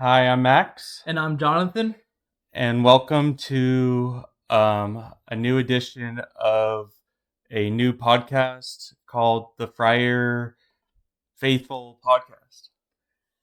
Hi, I'm Max, And I'm Jonathan. and welcome to a new edition of a new podcast called the Friar Faithful Podcast.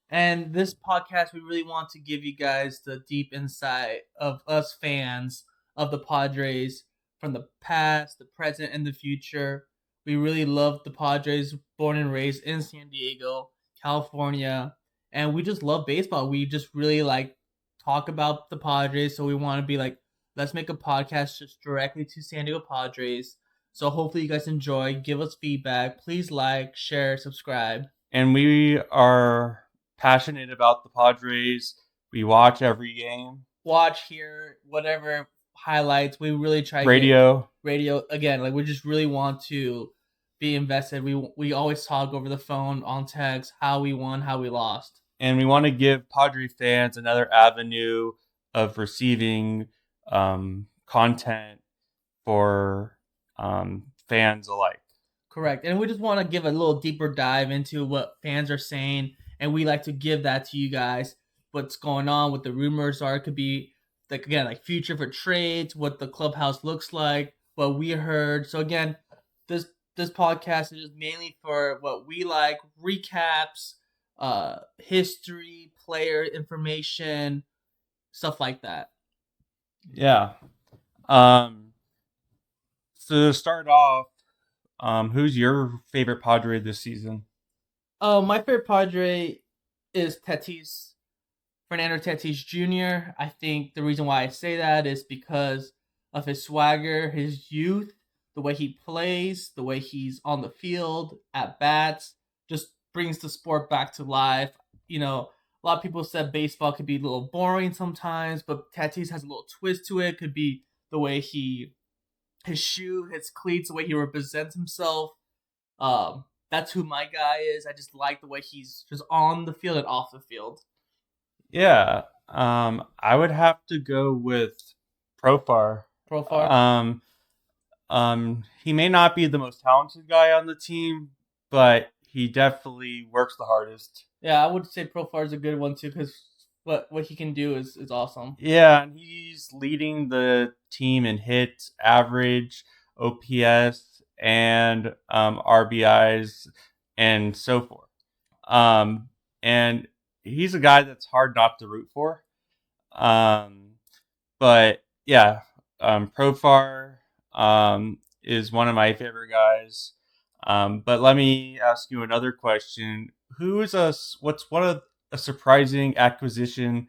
And this podcast, we really want to give you guys the deep insight of us fans of the Padres from the past, the present, and the future. We really love the Padres, born and raised in San Diego, California. And we just love baseball. We just really like talk about the Padres. So we want to be like, let's make a podcast just directly to San Diego Padres. So hopefully you guys enjoy. Give us feedback. Please like, share, subscribe. And we are passionate about the Padres. We watch every game. Watch, hear, whatever highlights. We really try to get Radio. radio again. Like we just really want to be invested. We always talk over the phone, on text, how we won, how we lost. And we want to give Padre fans another avenue of receiving content for fans alike. Correct. And we just want to give a little deeper dive into what fans are saying, and we like to give that to you guys. What's going on, what the rumors are. It could be like again, like future for trades, what the clubhouse looks like, what we heard. So again, this this podcast is just mainly for what we like, recaps, history, player information, stuff like that. Yeah. Um, so to start off, who's your favorite Padre this season? My favorite Padre is Tatis, Fernando Tatis Jr. I think the reason why I say that is because of his swagger, his youth, the way he plays, the way he's on the field, at bats, just brings the sport back to life. You know, a lot of people said baseball could be a little boring sometimes, but Tatis has a little twist to it. Could be the way his shoe, his cleats, the way he represents himself. That's who my guy is. I just like the way he's just on the field and off the field. Yeah. I would have to go with Profar. Profar. Um, he may not be the most talented guy on the team, but he definitely works the hardest. Yeah, I would say Profar is a good one too because what he can do is awesome. Yeah, and he's leading the team in hits, average, OPS, and RBIs, and so forth. And he's a guy that's hard not to root for. Um, but yeah, Profar is one of my favorite guys. But let me ask you another question: What's one of a surprising acquisition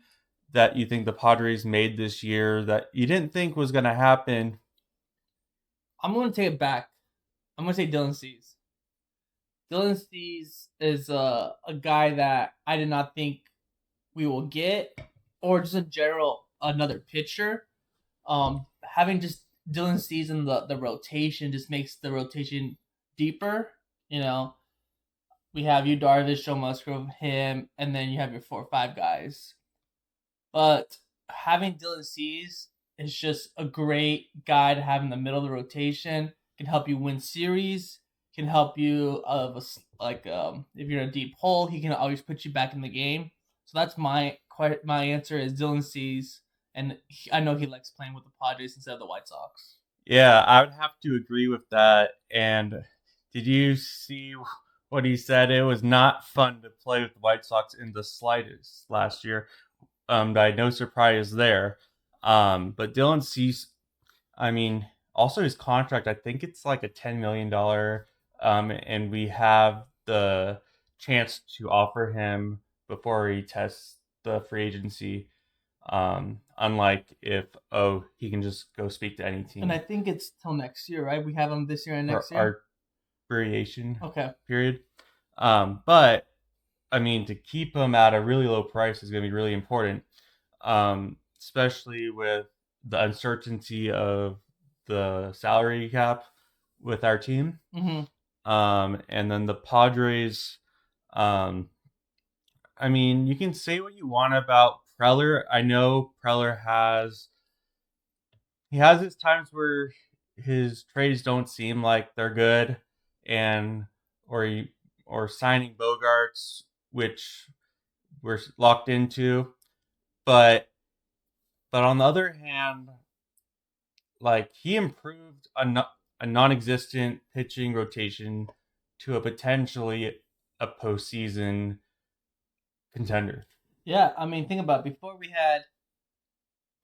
that you think the Padres made this year that you didn't think was going to happen? I'm gonna take it back. I'm gonna say Dylan Cease. Dylan Cease is a guy that I did not think we will get, or just in general another pitcher. Having just Dylan Cease in the rotation just makes the rotation deeper. You know, we have you Darvish, Joe Musgrove, him, and then you have your 4 or 5 guys. But having Dylan Cease is just a great guy to have in the middle of the rotation. Can help you win series. Can help you if you're in a deep hole, he can always put you back in the game. So that's my answer is Dylan Cease, and I know he likes playing with the Padres instead of the White Sox. Yeah, I would have to agree with that. And did you see what he said? It was not fun to play with the White Sox in the slightest last year. No surprise there. But Dylan Cease, I mean, also his contract, I think it's like a $10 million. And we have the chance to offer him before he tests the free agency. Unlike if he can just go speak to any And I team think it's till next year, right? We have him this year and for next year. arbitration Okay. period. But I mean, to keep him at a really low price is going to be really important, especially with the uncertainty of the salary cap with our team. Mm-hmm. And then the Padres. Um, I mean, you can say what you want about Preller. I know Preller has his times where his trades don't seem like they're good, and or signing Bogarts, we're locked into. But on the other hand, like he improved a non-existent pitching rotation to a potentially a postseason contender. Yeah, I mean, think about it. Before we had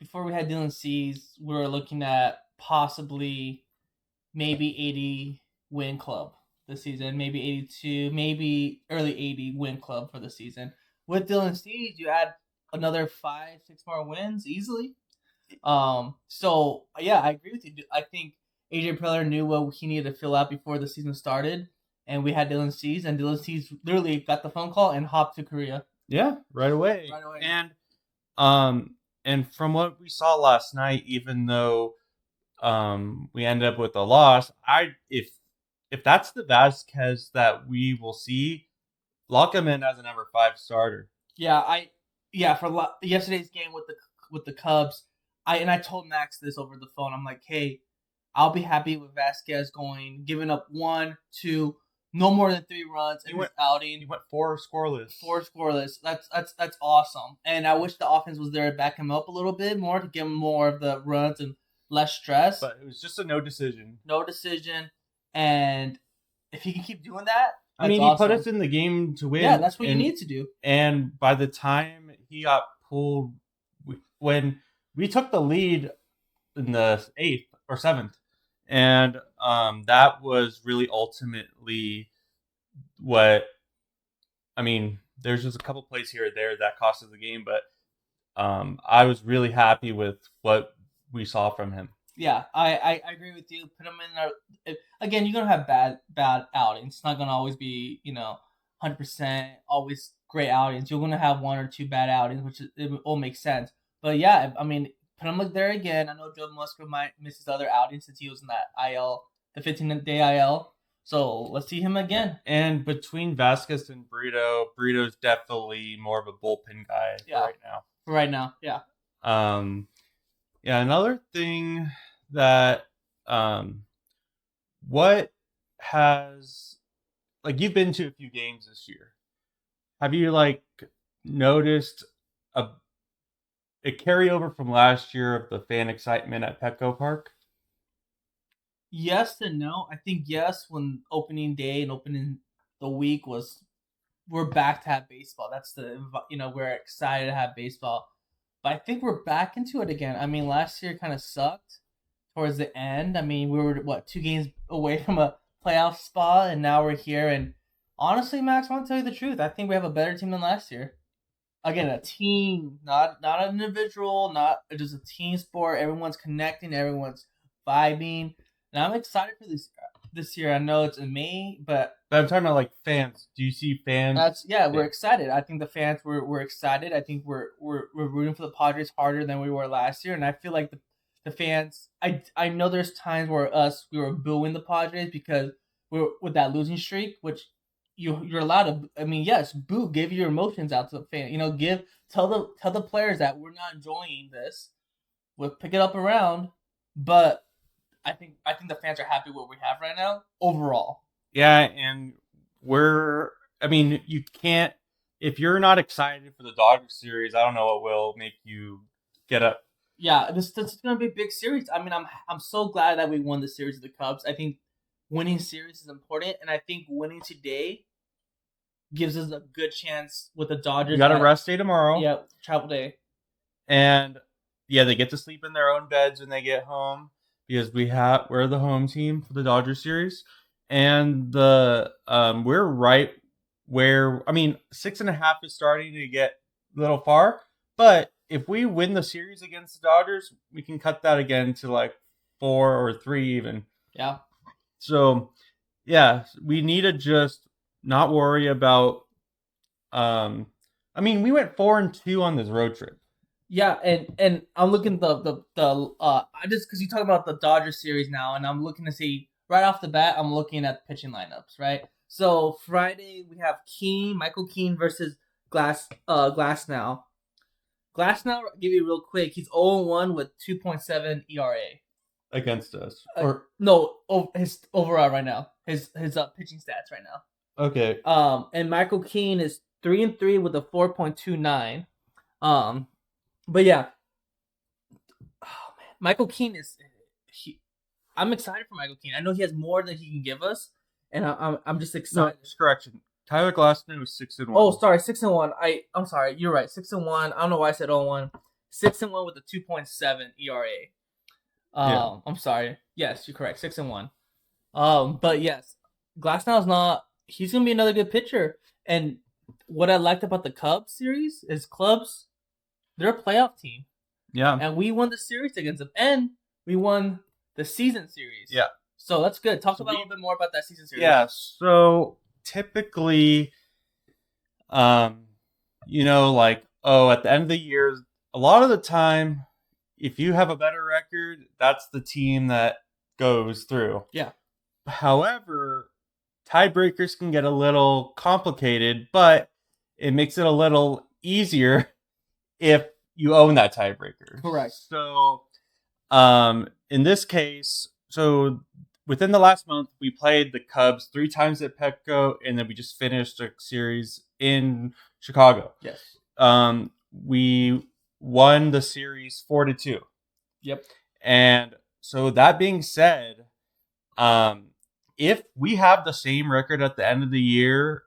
Dylan Cease, we were looking at possibly maybe 80 win club this season, maybe 82, maybe early 80 win club for the season. With Dylan Cease, you add another 5, 6 more wins easily. So yeah, I agree with you. I think AJ Preller knew what he needed to fill out before the season started, and we had Dylan Cease, and Dylan Cease literally got the phone call and hopped to Korea Yeah, right away. right away. Um, and from what we saw last night, even though we ended up with a loss, if that's the Vasquez that we will see, lock him in as a number 5 starter. Yeah, for yesterday's game with the Cubs, I told Max this over the phone. I'm like, hey, I'll be happy with Vasquez giving up 1, 2, no more than 3 runs in his outing. He went 4 scoreless. 4 scoreless. That's awesome. And I wish the offense was there to back him up a little bit more to give him more of the runs and less stress. But it was just a no decision. No decision. And if he can keep doing that, I mean, he put us in the game to win. Yeah, that's what you need to do. And by the time he got pulled, when we took the lead in the 8th or 7th, and that was really ultimately what. I mean, there's just a couple plays here or there that cost us the game, but I was really happy with what we saw from him. Yeah, I agree with you. Put him in there. Again, you're gonna have bad outings. It's not gonna always be 100% always great outings. You're gonna have 1 or 2 bad outings, which it all makes sense. But yeah, I mean, put him there again. I know Joe Musgrove might miss his other outings since he was in that IL, the 15-day IL. So let's see him again. And between Vasquez and Burrito's definitely more of a bullpen guy right now. Right now, yeah. Yeah, another thing that what has you've been to a few games this year. Have you noticed a carryover from last year of the fan excitement at Petco Park? Yes and no. I think yes when opening day and opening the week we're back to have baseball. That's we're excited to have baseball. But I think we're back into it again. I mean, last year kind of sucked towards the end. I mean, we were 2 games away from a playoff spot, and now we're here. And honestly, Max, I want to tell you the truth. I think we have a better team than last year. Again, a team, not an individual, not just a team sport. Everyone's connecting, everyone's vibing, and I'm excited for this year. I know it's in May, but I'm talking about fans. Do you see fans? We're excited. I think the fans we're excited. I think we're rooting for the Padres harder than we were last year, and I feel like the fans. I know there's times where we were booing the Padres because we were with that losing streak, which you're allowed to. I mean, yes, boo. Give your emotions out to the fan. Tell the players that we're not enjoying this. We'll pick it up around, but I think the fans are happy with what we have right now overall. Yeah, and you can't, if you're not excited for the Dodgers series, I don't know what will make you get up. Yeah, this is going to be a big series. I mean, I'm so glad that we won the series of the Cubs. I think winning series is important, and I think winning today gives us a good chance with the Dodgers. You got a rest day tomorrow. Yeah, travel day. And yeah, they get to sleep in their own beds when they get home because we're the home team for the Dodgers series. And we're right where 6.5 is starting to get a little far, but if we win the series against the Dodgers, we can cut that again to 4 or 3 even. Yeah. So yeah, we need to just not worry about. We went 4-2 on this road trip. Yeah, and I'm looking I just because you talk about the Dodgers series now, and I'm looking to see. Right off the bat, I'm looking at the pitching lineups, right? So Friday we have Michael Keane versus Glasnow. Glasnow, give you real quick. He's 0-1 with 2.7 ERA against us. His overall right now. His pitching stats right now. Okay. And Michael Keane is 3-3 with a 4.29. But yeah, oh man, Michael Keane is he. I'm excited for Michael Keane. I know he has more than he can give us, and I'm just No, excited. correction. Tyler Glasnow was 6-1. Oh, sorry, 6-1. I'm sorry. You're right. 6-1. I don't know why I said 0-1. 6-1 with a 2.7 ERA. Yeah. I'm sorry. Yes, you're correct. 6-1. But yes, Glasnow's not. He's gonna be another good pitcher. And what I liked about the Cubs series is Cubs. They're a playoff team, Yeah. and we won the series against them, and we won the season series. Yeah. So that's good. Talk So about a little bit more about that season series. Yeah. So typically, like, at the end of the year, a lot of the time, if you have a better record, that's the team that goes through. Yeah. However, tiebreakers can get a little complicated, but it makes it a little easier if you own that tiebreaker. Correct. So, in this case, within the last month, we played the Cubs 3 times at Petco, and then we just finished a series in Chicago. Yes. We won the series 4-2. Yep. And so that being said, if we have the same record at the end of the year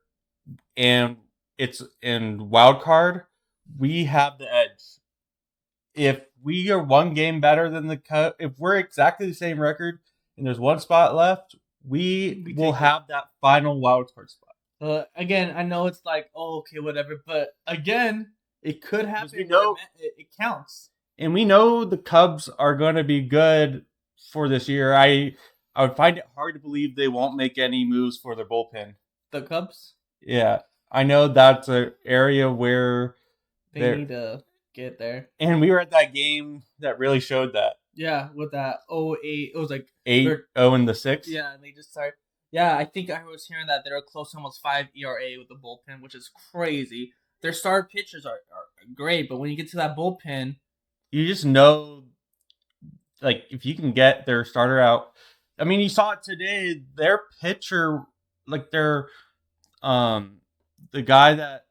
and it's in wild card, we have the edge. If we are one game better than the Cubs, if we're exactly the same record and there's one spot left, we will have that final wild card spot. Again, I know it's like, oh, okay, whatever, but again, it could happen. We know it counts, and we know the Cubs are going to be good for this year. I would find it hard to believe they won't make any moves for their bullpen. The Cubs? Yeah, I know that's an area where they need to get there. And we were at that game that really showed that. Yeah, with that 0-8, it was like 8-0-6. Yeah, and they just started. Yeah, I think I was hearing that they were close to almost 5 ERA with the bullpen, which is crazy. Their star pitchers are great, but when you get to that bullpen, you just know, like, if you can get their starter out. I mean, you saw it today. Their pitcher, like the guy that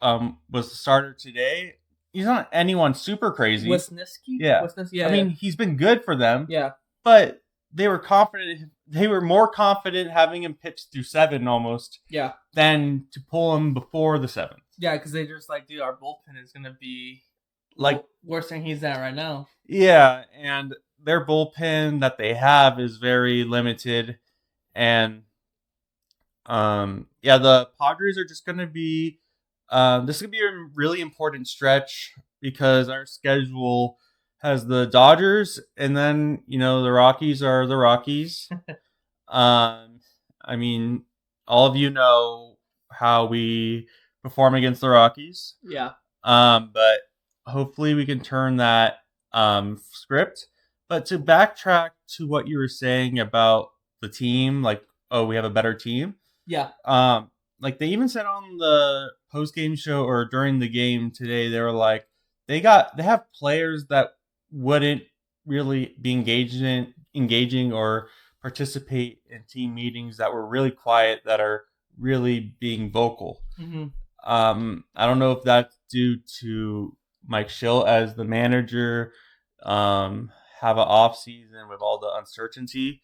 was the starter today, he's not anyone super crazy. Wisniewski? Yeah. Wisniewski, I mean, he's been good for them. Yeah. But they were confident. They were more confident having him pitch through 7 almost. Yeah. Than to pull him before the 7th. Yeah, because they just like, dude, our bullpen is gonna be like worse than he's at right now. Yeah, and their bullpen that they have is very limited, and the Padres are just gonna be. This is gonna be a really important stretch because our schedule has the Dodgers, and then the Rockies are the Rockies. I mean, all of you know how we perform against the Rockies. Yeah. But hopefully we can turn that script. But to backtrack to what you were saying about the team, like, we have a better team. Yeah. Like they even said on the post-game show or during the game today, they were like, they have players that wouldn't really be engaging or participate in team meetings, that were really quiet, that are really being vocal. Mm-hmm. I don't know if that's due to Mike Schill as the manager, have an off season with all the uncertainty.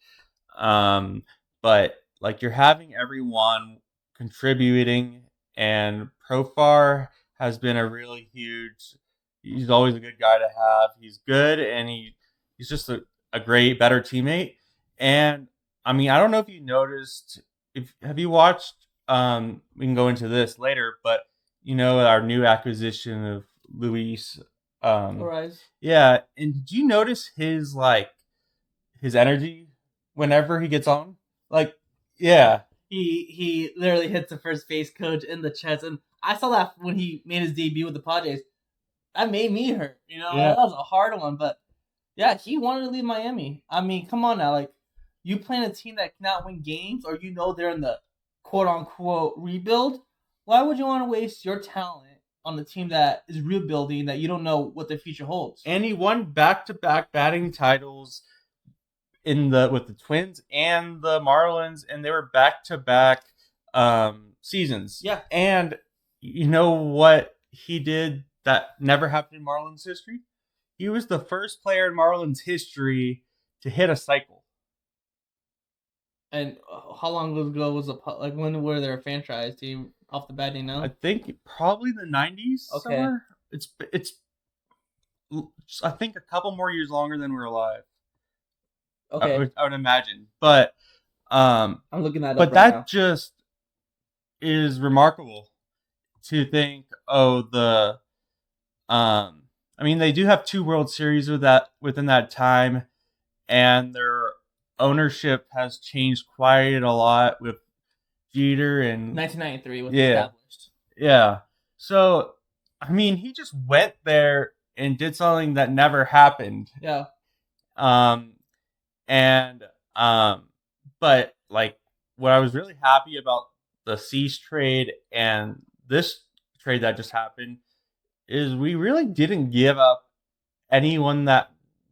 But like, you're having everyone contributing, and Profar has been a really huge. He's always a good guy to have. He's good, and he's just a great, better teammate. And I mean, I don't know if you noticed. Have you watched? We can go into this later, but our new acquisition of Luis. Rise. Yeah, and do you notice his energy whenever he gets on? Like, yeah. He literally hits the first base coach in the chest, and I saw that when he made his debut with the Padres. That made me hurt. Yeah. That was a hard one, but yeah, he wanted to leave Miami. I mean, come on now, like, you playing a team that cannot win games, or they're in the quote unquote rebuild. Why would you want to waste your talent on the team that is rebuilding, that you don't know what the future holds? And he won back-to-back batting titles with the Twins and the Marlins, and they were back-to-back seasons. Yeah. And you know what he did that never happened in Marlins history? He was the first player in Marlins history to hit a cycle. And how long ago was like when were there a franchise team off the bat? You I know? think probably the '90s Okay. somewhere. It's I think a couple more years longer than we're alive. Okay. I would imagine, but um, I'm looking that up but right that now. just is remarkable to think. Oh, the I mean, they do have two World Series with that within that time, and their ownership has changed quite a lot with Jeter and 1993 was yeah, established. yeah. So, I mean, he just went there and did something that never happened. Yeah. Um, and but like what I was really happy about the Cease trade and this trade that just happened is we really didn't give up anyone that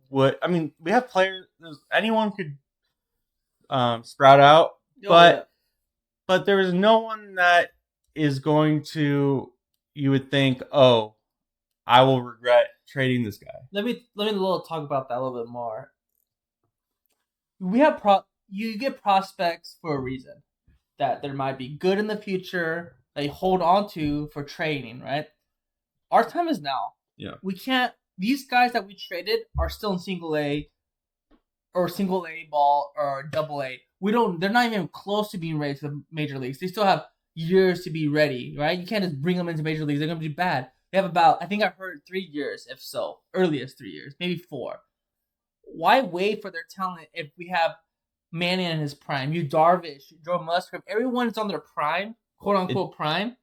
would. I mean, we have players. Anyone could sprout out, Oh yeah. but there is no one that is going to. You would think, oh, I will regret trading this guy. Let me a little talk about that a little bit more. You get prospects for a reason that there might be good in the future that you hold on to for trading, right? Our time is now. Yeah. We can't. These guys that we traded are still in single A or single A ball or double A. We don't. They're not even close to being ready to the major leagues. They still have years to be ready, right? You can't just bring them into major leagues. They're gonna be bad. They have about, I think I heard, 3 years, if so, earliest 3 years, maybe four. Why wait for their talent if we have Manny in his prime, you Darvish, Joe Musgrove, everyone's on their prime, quote unquote prime.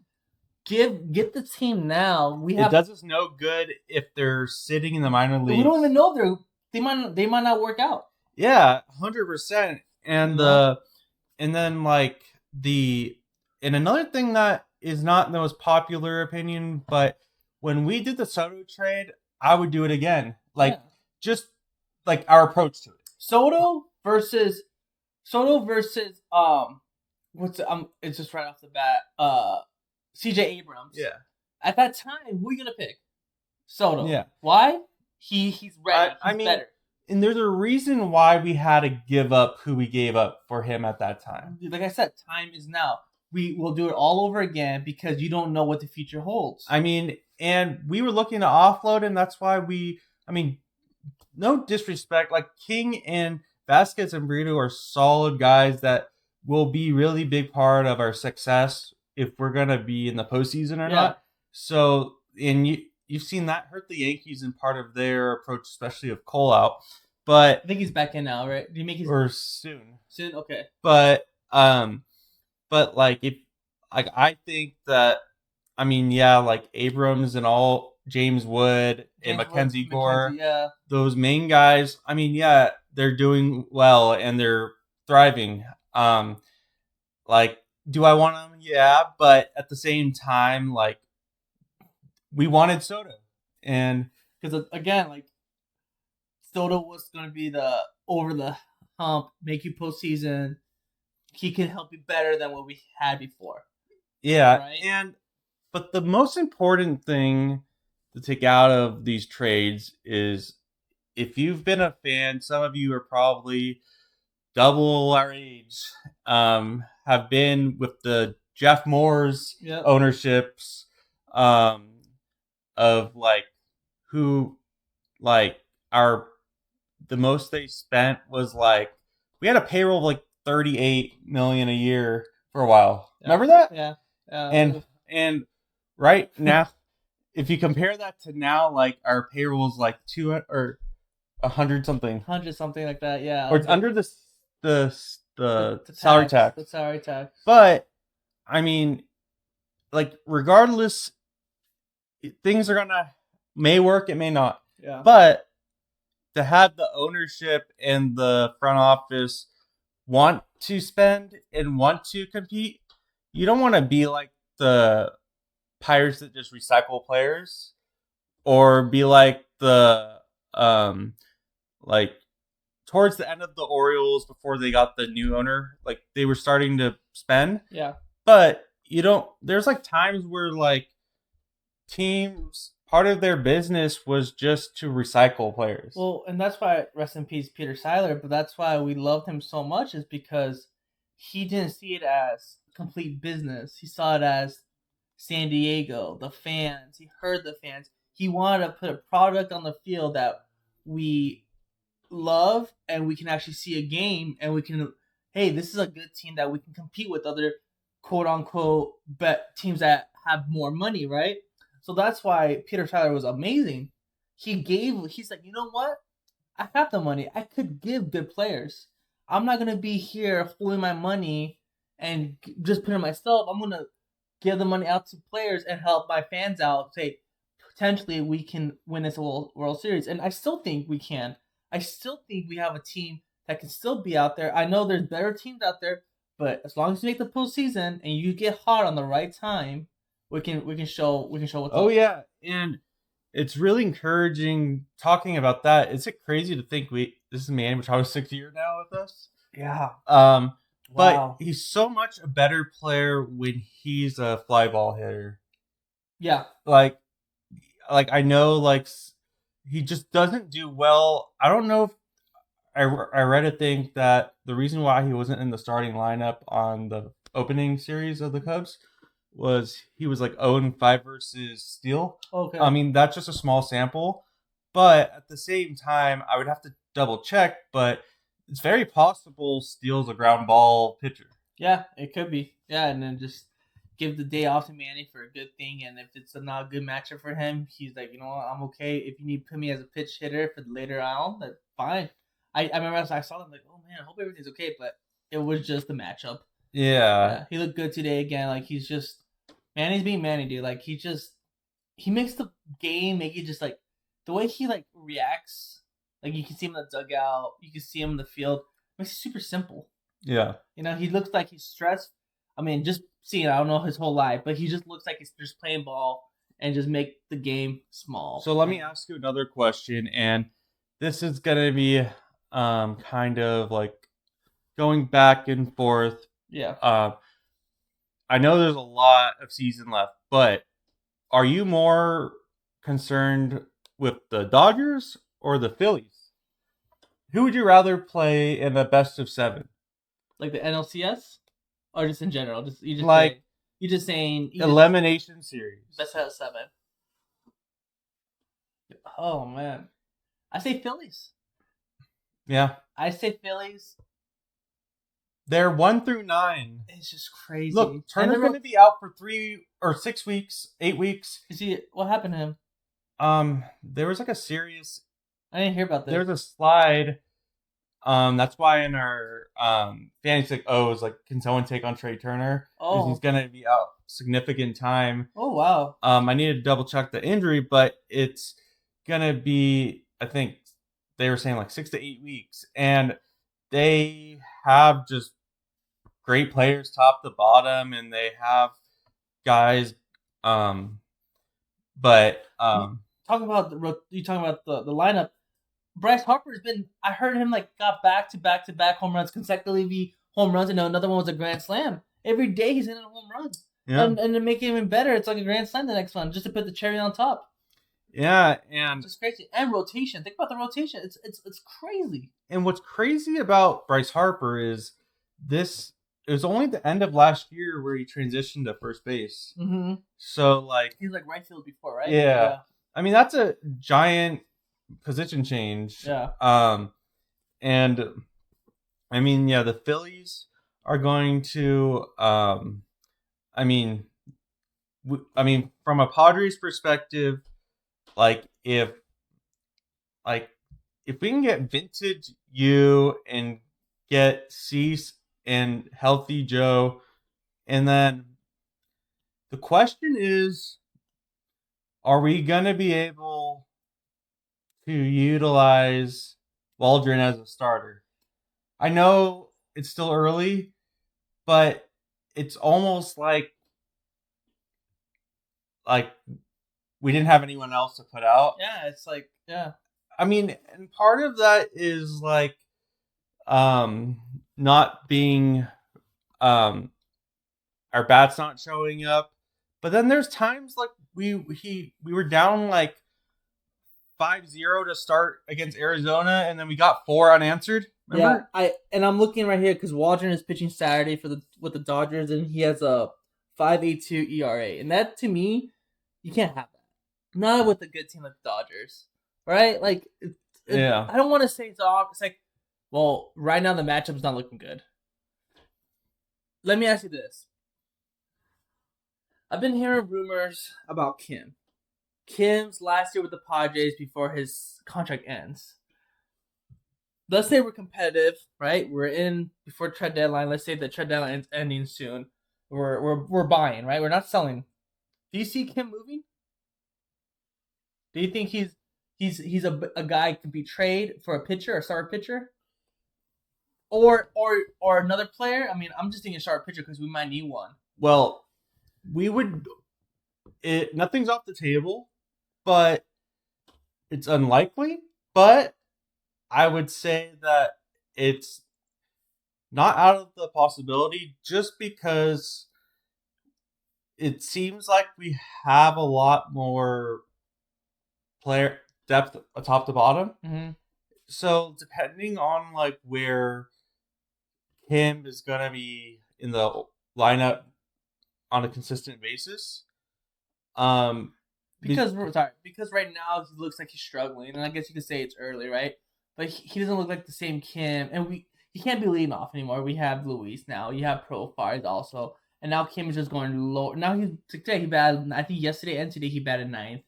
Get the team now. It does us no good if they're sitting in the minor leagues. We don't even know they might not work out. Yeah, 100%. And and then like and another thing that is not the most popular opinion, but when we did the Soto trade, I would do it again. Like just like our approach to it. Soto versus what's it's just right off the bat, CJ Abrams. Yeah. At that time, who are you gonna pick? Soto. Yeah. Why? He's ready. I mean, better. And there's a reason why we had to give up who we gave up for him at that time. Like I said, time is now. We will do it all over again because you don't know what the future holds. I mean, and we were looking to offload him. That's why no disrespect, like King and Vasquez and Brito are solid guys that will be really big part of our success if we're gonna be in the postseason or not. So, and you've seen that hurt the Yankees in part of their approach, especially of Cole out. But I think he's back in now, right? Did he make his or soon? Soon, okay. But like if like I think that like Abrams and all James Wood and Mackenzie Gore, those main guys. They're doing well and they're thriving. Like, do I want them? Yeah, but at the same time, like, we wanted Soto, and because again, like, Soto was going to be the over the hump, make you postseason. He can help you better than what we had before. Yeah, right? But the most important thing to take out of these trades is if you've been a fan, some of you are probably double our age, have been with the Jeff Moore's ownerships, of like who like the most they spent was like we had a payroll of like 38 million a year for a while. Remember that? Yeah. And right now, if you compare that to now, like our payroll is like 200 or 100 something, like that. Yeah. Or it's under the salary tax. The salary tax. But like regardless, things are may work, it may not. Yeah. But to have the ownership and the front office want to spend and want to compete, you don't want to be like the Pirates that just recycle players, or be like the like towards the end of the Orioles before they got the new owner, like they were starting to spend. Yeah. But you don't. There's like times where like teams part of their business was just to recycle players. Well, and that's why rest in peace Peter Seiler, but that's why we loved him so much is because he didn't see it as complete business. He saw it as San Diego, the fans. He heard the fans. He wanted to put a product on the field that we love and we can actually see a game and we can, hey, this is a good team that we can compete with other quote unquote bet teams that have more money, right? So that's why Peter Tyler was amazing. He's like, you know what? I have the money. I could give good players. I'm not gonna be here holding my money and just put it myself. I'm gonna give the money out to players and help my fans out. Say potentially we can win this World Series, and I still think we can. I still think we have a team that can still be out there. I know there's better teams out there, but as long as you make the postseason and you get hot on the right time, we can show what's Oh up. yeah, and it's really encouraging talking about that. Is it crazy to think we this is Manny Machado's 6th year now with us? Yeah. Um, but Wow. he's so much a better player when he's a fly ball hitter. Yeah. Like, I know he just doesn't do well. I don't know if I read a thing that the reason why he wasn't in the starting lineup on the opening series of the Cubs was he was like 0-5 versus Steele. I Okay. mean, that's just a small sample, but at the same time, I would have to double check. But it's very possible Steele's a ground ball pitcher. Yeah, it could be. Yeah, and then just give the day off to Manny for a good thing. And if it's not a good matchup for him, he's like, you know what, I'm okay. If you need to put me as a pitch hitter for later on, that's fine. I remember I saw them like, oh man, I hope everything's okay. But it was just the matchup. Yeah, Yeah, he looked good today again. Like he's just Manny's being Manny, dude. Like he makes the game make it just like the way he like reacts. Like you can see him in the dugout, you can see him in the field. Makes it super simple. yeah. He looks like he's stressed. I mean, just seeing, I don't know his whole life, but he just looks like he's just playing ball and just make the game small. So let me ask you another question, and this is gonna be kind of like going back and forth. Yeah. Uh, I know there's a lot of season left, but are you more concerned with the Dodgers or the Phillies? Who would you rather play in the best of seven? Like the NLCS? Or just in general? Like You just elimination series. best out of seven. Oh man. I say Phillies. Yeah. I say Phillies. They're 1 through 9. It's just crazy. Look, And Turner's going to be out for 3 or 6 weeks, 8 weeks. you see what happened to him? There was like a serious. I didn't hear about this. There's a slide. That's why in our fantasy like, oh, it's like, can someone take on Trey Turner? Because he's Oh. going to be out significant time. Oh wow. I needed to double check the injury, but it's gonna be, I think they were saying like 6 to 8 weeks, and they have just great players top to bottom, and they have guys. Um, but You talking about the lineup. Bryce Harper's been. I heard him like got back to back home runs consecutively. Home runs, and another one was a grand slam. Every day he's hitting a home run, yeah, and to make it even better, it's like a grand slam the next one, just to put the cherry on top. yeah, and It's crazy. And rotation. Think about the rotation. It's crazy. what's crazy about Bryce Harper is this. It was only the end of last year where he transitioned to first base. Mm-hmm. So like, He was like right field before, right? yeah. I mean, that's a giant position change. Yeah. And I mean, yeah, the Phillies are going to. I mean, from a Padres perspective, like like if we can get vintage you and get Cease and healthy Joe, and then the question is, are we gonna be able to utilize Waldron as a starter? I know it's still early, but it's almost like we didn't have anyone else to put out. Yeah. It's like yeah. I mean, and part of that is like not being our bat's not showing up. But then there's times like we were down like 5-0 to start against Arizona, and then we got 4 unanswered. Remember? Yeah, I'm looking right here because Waldron is pitching Saturday with the Dodgers, and he has a 5.82 ERA, and that to me, you can't have that. Not with a good team like the Dodgers, right? Like, Yeah. I don't want to say it's all. It's like, well, right now the matchup's not looking good. Let me ask you this: I've been hearing rumors about Kim. Kim's last year with the Padres before his contract ends. Let's say we're competitive, right? We're in before trade deadline. Let's say the trade deadline is ending soon. We're buying, right? We're not selling. Do you see Kim moving? Do you think he's a guy could be traded for a pitcher, a starter pitcher, or another player? I mean, I'm just thinking starter pitcher because we might need one. Well, we would. Nothing's off the table, but it's unlikely. But I would say that it's not out of the possibility just because it seems like we have a lot more player depth top to bottom. Mm-hmm. So depending on like where Kim is gonna be in the lineup on a consistent basis, um, because right now he looks like he's struggling, and I guess you could say it's early, right? But he doesn't look like the same Kim, and he can't be leading off anymore. We have Luis now. You have profiles also, and now Kim is just going low. Now today he batted. I think yesterday and today he batted ninth,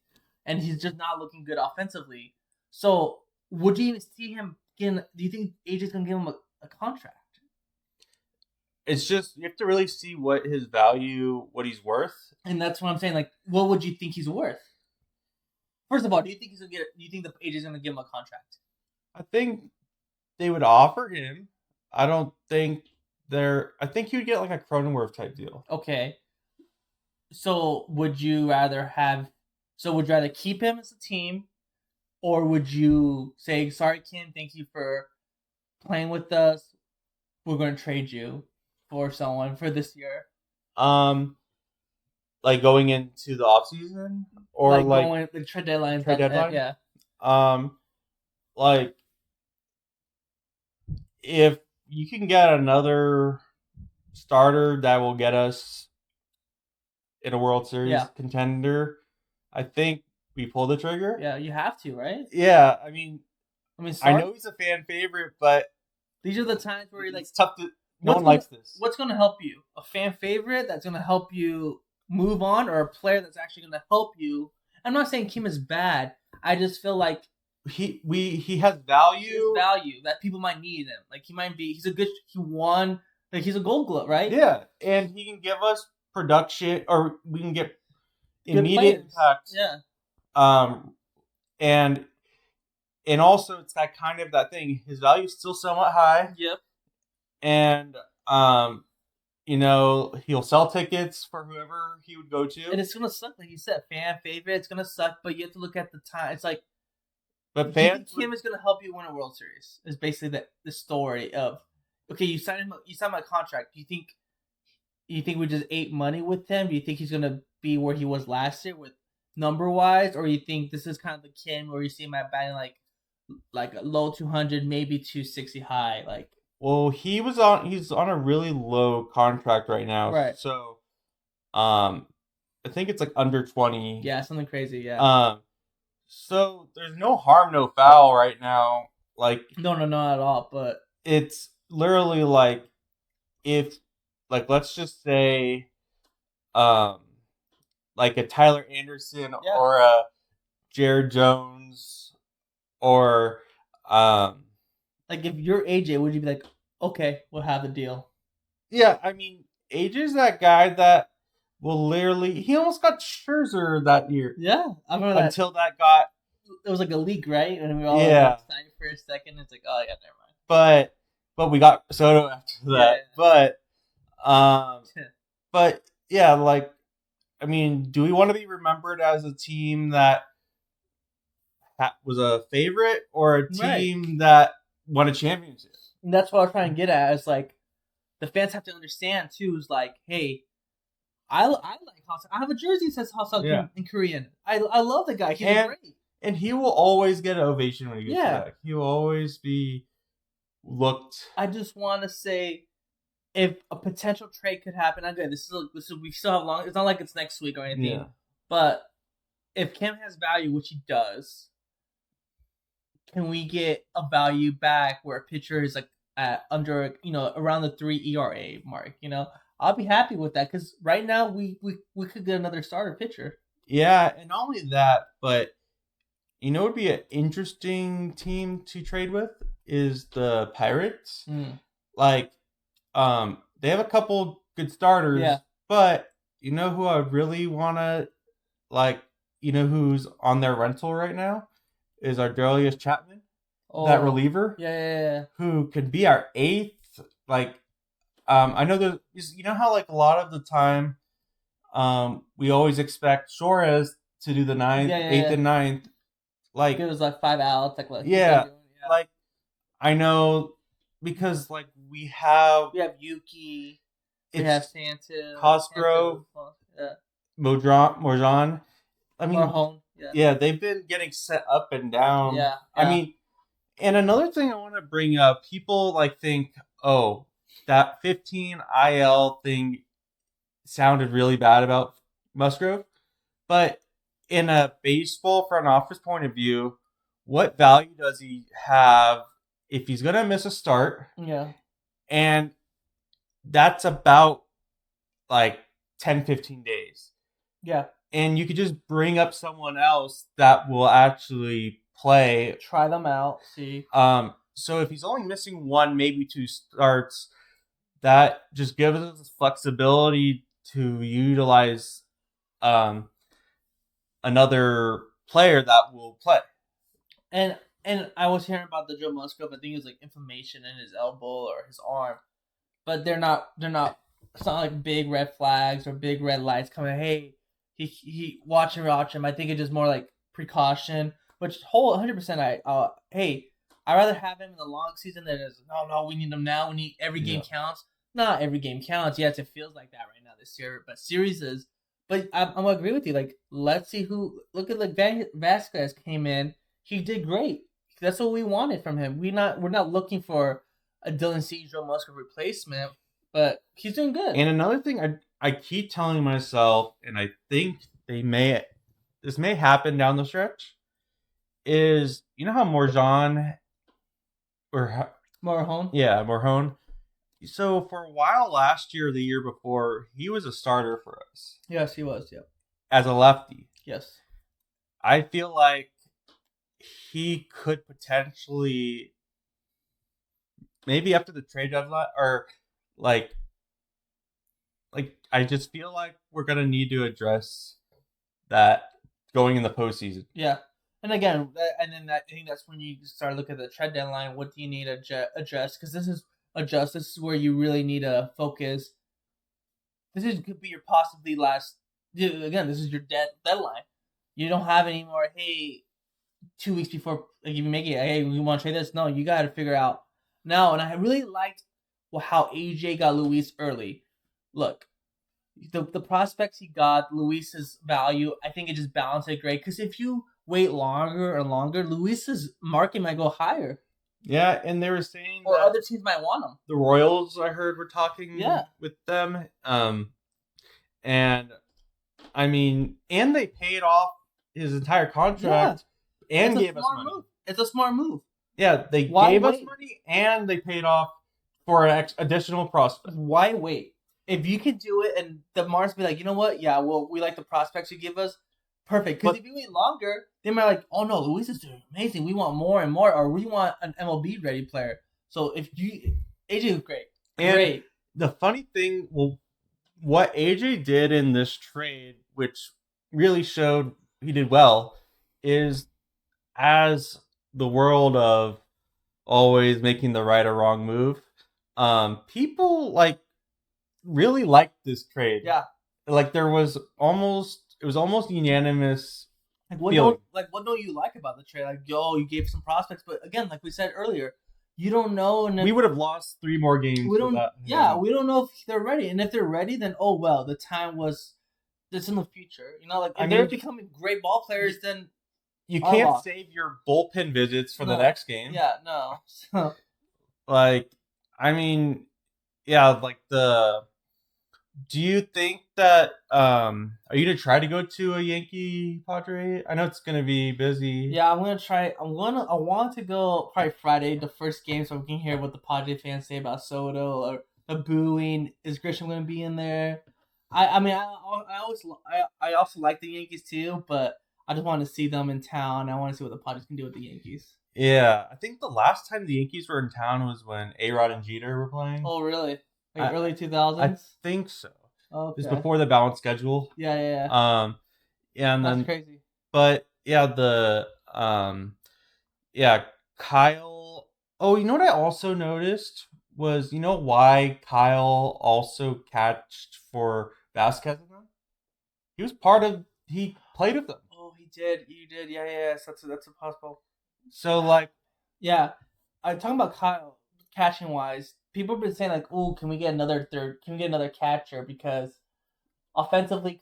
and he's just not looking good offensively. So would you even see him getting? Do you think AJ's gonna give him a contract? it's just you have to really see what his value, what he's worth. And that's what I'm saying. Like, what would you think he's worth? First of all, do you think he's gonna get? Do you think the AJ's gonna give him a contract? I think they would offer him. I don't think they're. I think he would get like a Cronenworth type deal. Okay. So would you rather have? So would you rather keep him as a team, or would you say, "Sorry, Kim, thank you for playing with us. We're going to trade you for someone for this year." Um, like going into the off season or like going the trade deadline. trade deadline. Yeah. Like if you can get another starter that will get us in a World Series contender, I think we pull the trigger. Yeah, you have to, right? Yeah, I mean, I sorry, know he's a fan favorite, but these are the times where you're like, it's tough to. No one likes this. What's going to help you? A fan favorite that's going to help you move on, or a player that's actually going to help you? I'm not saying Kim is bad. I just feel like he has value. He has value that people might need him. Like he's a good. He won. Like he's a Gold Glove, right? Yeah, and he can give us production, or we can get immediate impact. Yeah. And also it's that kind of that thing. His value is still somewhat high. Yep. And he'll sell tickets for whoever he would go to. And it's gonna suck, like you said, fan favorite. It's gonna suck, but you have to look at the time. It's like, but Kim is gonna help you win a World Series. Is basically the story of, okay, you signed my contract. Do you think we just ate money with him? Do you think he's gonna be where he was last year with number wise, or you think this is kind of the Kim where you see him at batting like a low 200, maybe 260 high, like? Well, he's on a really low contract right now. Right. So, I think it's like under 20. Yeah, something crazy. Yeah. So there's no harm, no foul right now. Like no, not at all. But it's literally like if, like, let's just say, like a Tyler Anderson or a Jared Jones or like if you're AJ, would you be like, okay, we'll have the deal? Yeah, I mean, AJ's that guy that will literally. He almost got Scherzer that year. Yeah, I remember that. Until that got. It was like a leak, right? And we all excited for a second. It's like, oh yeah, never mind. But we got Soto after that. Yeah. But yeah, like, I mean, do we want to be remembered as a team that was a favorite or a team that won a championship? And that's what I was trying to get at. Is like the fans have to understand too. Is like, hey, I like Hosung. I have a jersey that says Hosung in Korean. I love the guy. He's great. And he will always get an ovation when he gets back. He will always be looked. I just want to say, if a potential trade could happen, again, this is we still have long. It's not like it's next week or anything. Yeah. But if Kim has value, which he does, can we get a value back where a pitcher is like at under around the 3 ERA mark? I'll be happy with that because right now we could get another starter pitcher. Yeah, and not only that, but it would be an interesting team to trade with is the Pirates. Like, they have a couple good starters, but who I really want to who's on their rental right now is our Ardelius Chapman, that reliever. Yeah. Who could be our 8th. I know how a lot of the time, we always expect Suarez to do the 9th, 8th, and 9th. It was 5 outs. I know because we have Yuki, we have Santos, Cosgrove, Morjan. I mean, Marhone. They've been getting set up and down. Yeah. I mean, and another thing I want to bring up, people think, oh, that 15 IL thing sounded really bad about Musgrove, but in a baseball front office point of view, what value does he have if he's going to miss a start? Yeah. And that's about 10, 15 days. Yeah. And you could just bring up someone else that will actually play. Try them out, see. So if he's only missing 1, maybe 2 starts, that just gives us flexibility to utilize another player that will play. And I was hearing about the Joe Musgrove. I think it was inflammation in his elbow or his arm, but they're not. It's not like big red flags or big red lights coming. Hey, he watch him. I think it's just more precaution. Which whole 100%. I'd rather have him in the long season than no, we need him now. We need every game counts. Not every game counts. Yes, it feels like that right now this year, but series is. But I'm gonna agree with you. Let's see who. Look at Vasquez came in. He did great. That's what we wanted from him. We're not looking for a Dylan Cease, Joe Musgrove replacement, but he's doing good. And another thing I keep telling myself, and I think this may happen down the stretch, is how Morjan or Marhone? Yeah, Marhone. So for a while last year, the year before, he was a starter for us. Yes, he was. Yeah. As a lefty. Yes. I feel like he could potentially, maybe after the trade deadline, or I just feel like we're gonna need to address that going in the postseason. Yeah. And again, I think that's when you start looking at the trade deadline. What do you need to adjust? Because this is where you really need to focus. Could be your possibly last. Again, this is your deadline. You don't have any more. Hey, 2 weeks before you make it. Hey, we want to trade this. No, you got to figure out now. And I really liked how AJ got Luis early. Look, the prospects he got, Luis's value, I think it just balanced it great. Because if you wait longer and longer, Luis's market might go higher. Yeah, and they were saying or other teams might want him. The Royals, I heard, were talking with them. And I mean, and they paid off his entire contract and gave us money. It's a smart move. Yeah, they gave us money and they paid off for an additional prospect. Why wait? If you can do it and the Marlins be like, you know what? Yeah, well, we like the prospects you give us. Perfect. Because if you wait longer, they might oh no, Luis is doing amazing. We want more and more, or we want an MLB ready player. So if AJ is great. And the funny thing, what AJ did in this trade, which really showed he did well, is as the world of always making the right or wrong move, people really liked this trade. Yeah. There was almost unanimous. What don't you like about the trade? You gave some prospects, but again, like we said earlier, You don't know, and we would have lost 3 more games we don't. without Yeah, him. we don't know if they're ready, and if they're ready, then oh well, the time was. This in the future, like if they're becoming great ball players, then you can't save your bullpen visits for the next game. Yeah, no. So. Like, I mean, yeah, like do you think that are you gonna try to go to a Yankee Padre? I know it's gonna be busy. Yeah, I'm gonna try. I want to go probably Friday, the first game, so we can hear what the Padre fans say about Soto or the booing. Is Grisham gonna be in there? I mean, I also like the Yankees too, but I just want to see them in town. I want to see what the Padres can do with the Yankees. Yeah, I think the last time the Yankees were in town was when A-Rod and Jeter were playing. Oh, really? Like early 2000s? I think so. Okay. It was before the balanced schedule. Yeah. Yeah, and that's then crazy. But yeah, Kyle. Oh, you know what I also noticed was, you know why Kyle also catched for Vasquez in them? He played with them. Oh, he did. You did. Yeah. Yes, that's a possible. So like, yeah, I'm talking about Kyle catching wise. People have been saying like, "Oh, can we get another third? Can we get another catcher?" Because offensively,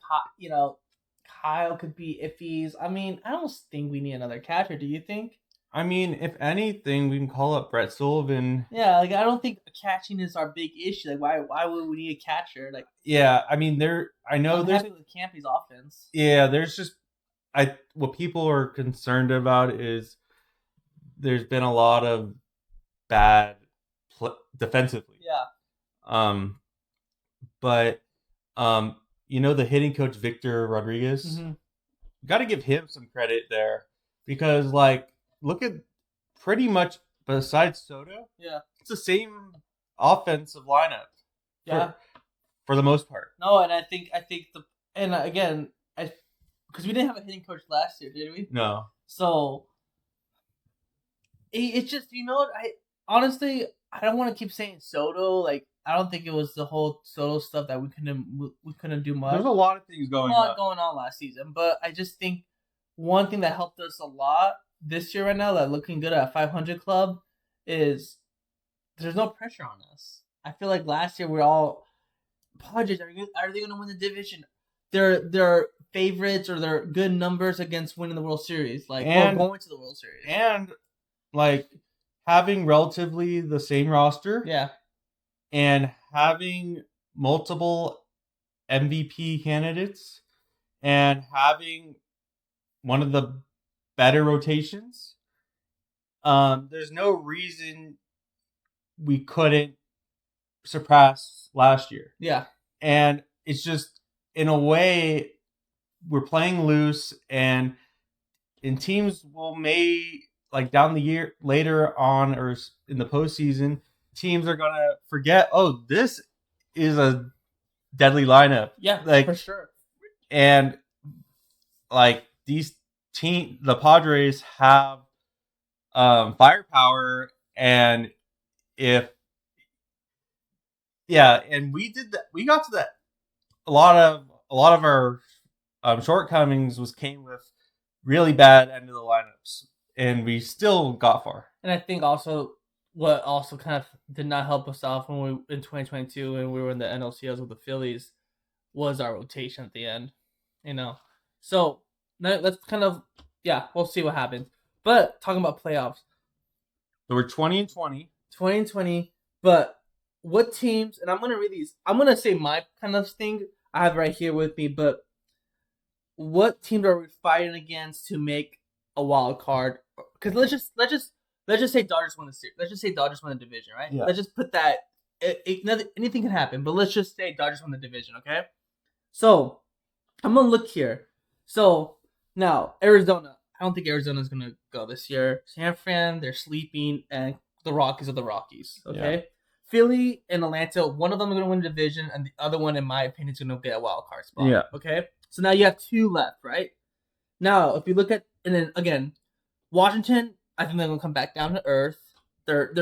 Kyle could be iffies. I mean, I don't think we need another catcher. Do you think? I mean, if anything, we can call up Brett Sullivan. Yeah, like I don't think catching is our big issue. Like, why would we need a catcher? Like, yeah, I mean, I'm happy with Campy's offense. Yeah, there's just what people are concerned about is there's been a lot of bad defensively. Yeah. But the hitting coach Victor Rodriguez, got to give him some credit there because like look at pretty much besides Soto, it's the same offensive lineup. Yeah. For the most part. No, and I think again, because we didn't have a hitting coach last year, did we? No. So it's just I honestly I don't want to keep saying Soto. Like I don't think it was the whole Soto stuff that we couldn't do much. There's a lot of things going on last season, but I just think one thing that helped us a lot this year right now that looking good at 500 club is there's no pressure on us. I feel like last year we're all Padres are they going to win the division? They're favorites or they're good numbers against winning the World Series, or going to the World Series, and like having relatively the same roster, and having multiple MVP candidates, and having one of the better rotations. There's no reason we couldn't surpass last year. Yeah. And it's just, in a way, we're playing loose, and teams like down the year later on or in the postseason, teams are going to forget, oh, this is a deadly lineup. Yeah, for sure. And like the Padres have firepower, and and we did that. We got to that. A lot of our shortcomings came with really bad end of the lineups, and we still got far. And I think also what also kind of did not help us out when we in 2022 when we were in the NLCS with the Phillies was our rotation at the end. So now let's kind of we'll see what happens. But talking about playoffs, so we're 20-20, 20-20. But what teams? And I'm gonna read these. I'm gonna say my kind of thing I have right here with me. But what teams are we fighting against to make a wild card? Because let's just say Dodgers win the series. Let's just say Dodgers win the division, right? Yeah. Let's just put that. Anything can happen, but let's just say Dodgers win the division, okay? So I'm gonna look here. So now Arizona. I don't think Arizona's gonna go this year. San Fran, they're sleeping, and the Rockies are the Rockies. Okay. Yeah. Philly and Atlanta, one of them are gonna win the division, and the other one, in my opinion, is gonna get a wild card spot. Yeah. Okay. So now you have 2 left, right? Now, if you look at, and then again, Washington, I think they're gonna come back down to earth. They're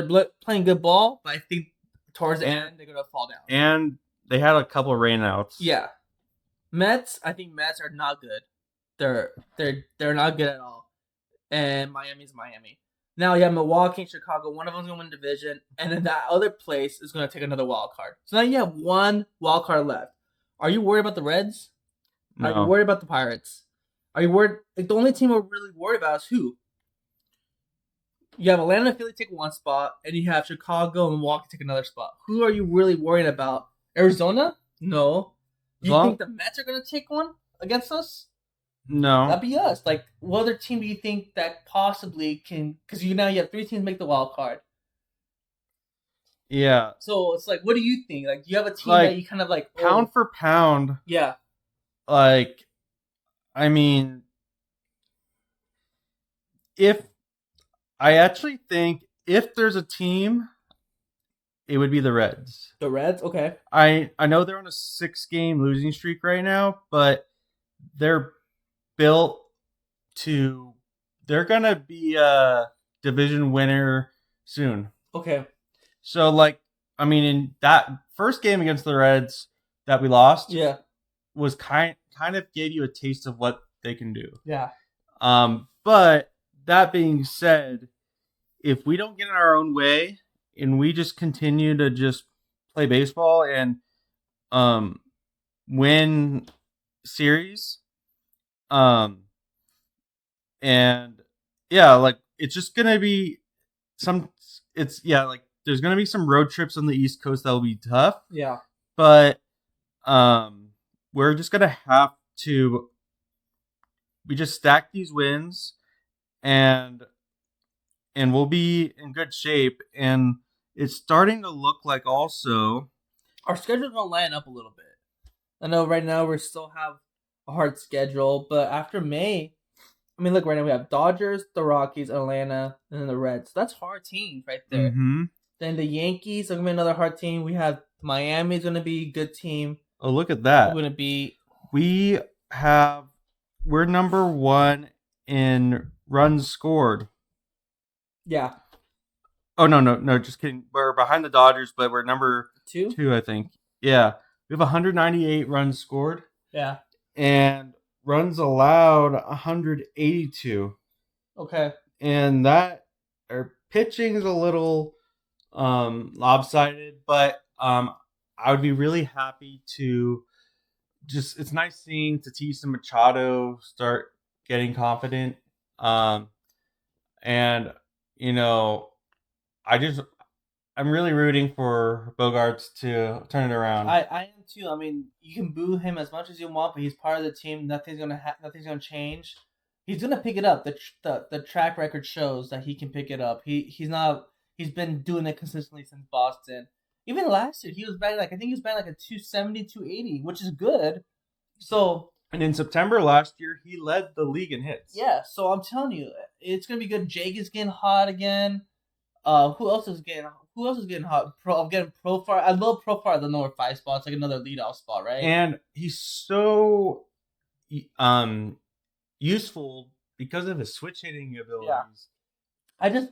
playing good ball, but I think towards the end they're gonna fall down. And they had a couple of rainouts. Yeah. Mets, I think Mets are not good. They're not good at all. And Miami's Miami. Now you have Milwaukee and Chicago. One of them's going to win the division, and then that other place is going to take another wild card. So now you have one wild card left. Are you worried about the Reds? Are you No. worried about the Pirates? Are you worried? Like, the only team we're really worried about is who? You have Atlanta and Philly take one spot, and you have Chicago and Milwaukee take another spot. Who are you really worried about? Arizona? No. As Do you long think the Mets are going to take one against us? no. That'd be us. Like, what other team do you think that possibly can? Because you have 3 teams make the wild card. Yeah. So it's like, what do you think? Like, you have a team Like, that you kind of like pound for pound, yeah, like, I mean, if I actually think if there's a team, it would be the Reds. the Reds. Okay, I know they're on a 6-game losing streak right now, but they're built to. They're gonna be a division winner soon. okay, So, like, I mean, in that first game against the Reds that we lost yeah, was kind of gave you a taste of what they can do. yeah. But that being said, if we don't get in our own way and we just continue to just play baseball and win series, um, and yeah, like it's just gonna be some. It's yeah, like there's gonna be some road trips on the East Coast that will be tough, Yeah. but we're just gonna have to. We just stack these wins, and we'll be in good shape. And it's starting to look like also Our schedule's gonna line up a little bit. I know right now we still have a hard schedule, but after May, I mean, look, right now we have Dodgers, the Rockies, Atlanta, and then the Reds. That's hard teams right there. Mm-hmm. Then the Yankees are gonna be another hard team. We have Miami's gonna be a good team. Oh, look at We're that. gonna be We're number 1 in runs scored. yeah. Oh no, just kidding. We're behind the Dodgers, but we're number 2? 2, I think. Yeah. We have 198 runs scored Yeah. and runs allowed 182. Okay. And that our pitching is a little lopsided, but I would be really happy to just it's nice seeing Tatis and Machado start getting confident. And you know, I'm really rooting for Bogarts to turn it around. I am too. I mean, you can boo him as much as you want, but he's part of the team. Nothing's gonna change. He's gonna pick it up. The track record shows that he can pick it up. He's been doing it consistently since Boston. Even last year, he was batting like I think he was batting like a 270, 280, which is good. So And in September last year, he led the league in hits. yeah, so I'm telling you, it's gonna be good. Jake is getting hot again. Who else is getting? Who else is getting hot? I'm getting Profar. I love Profar at the number 5 spot. It's like another leadoff spot, right? And he's so useful because of his switch hitting abilities. Yeah.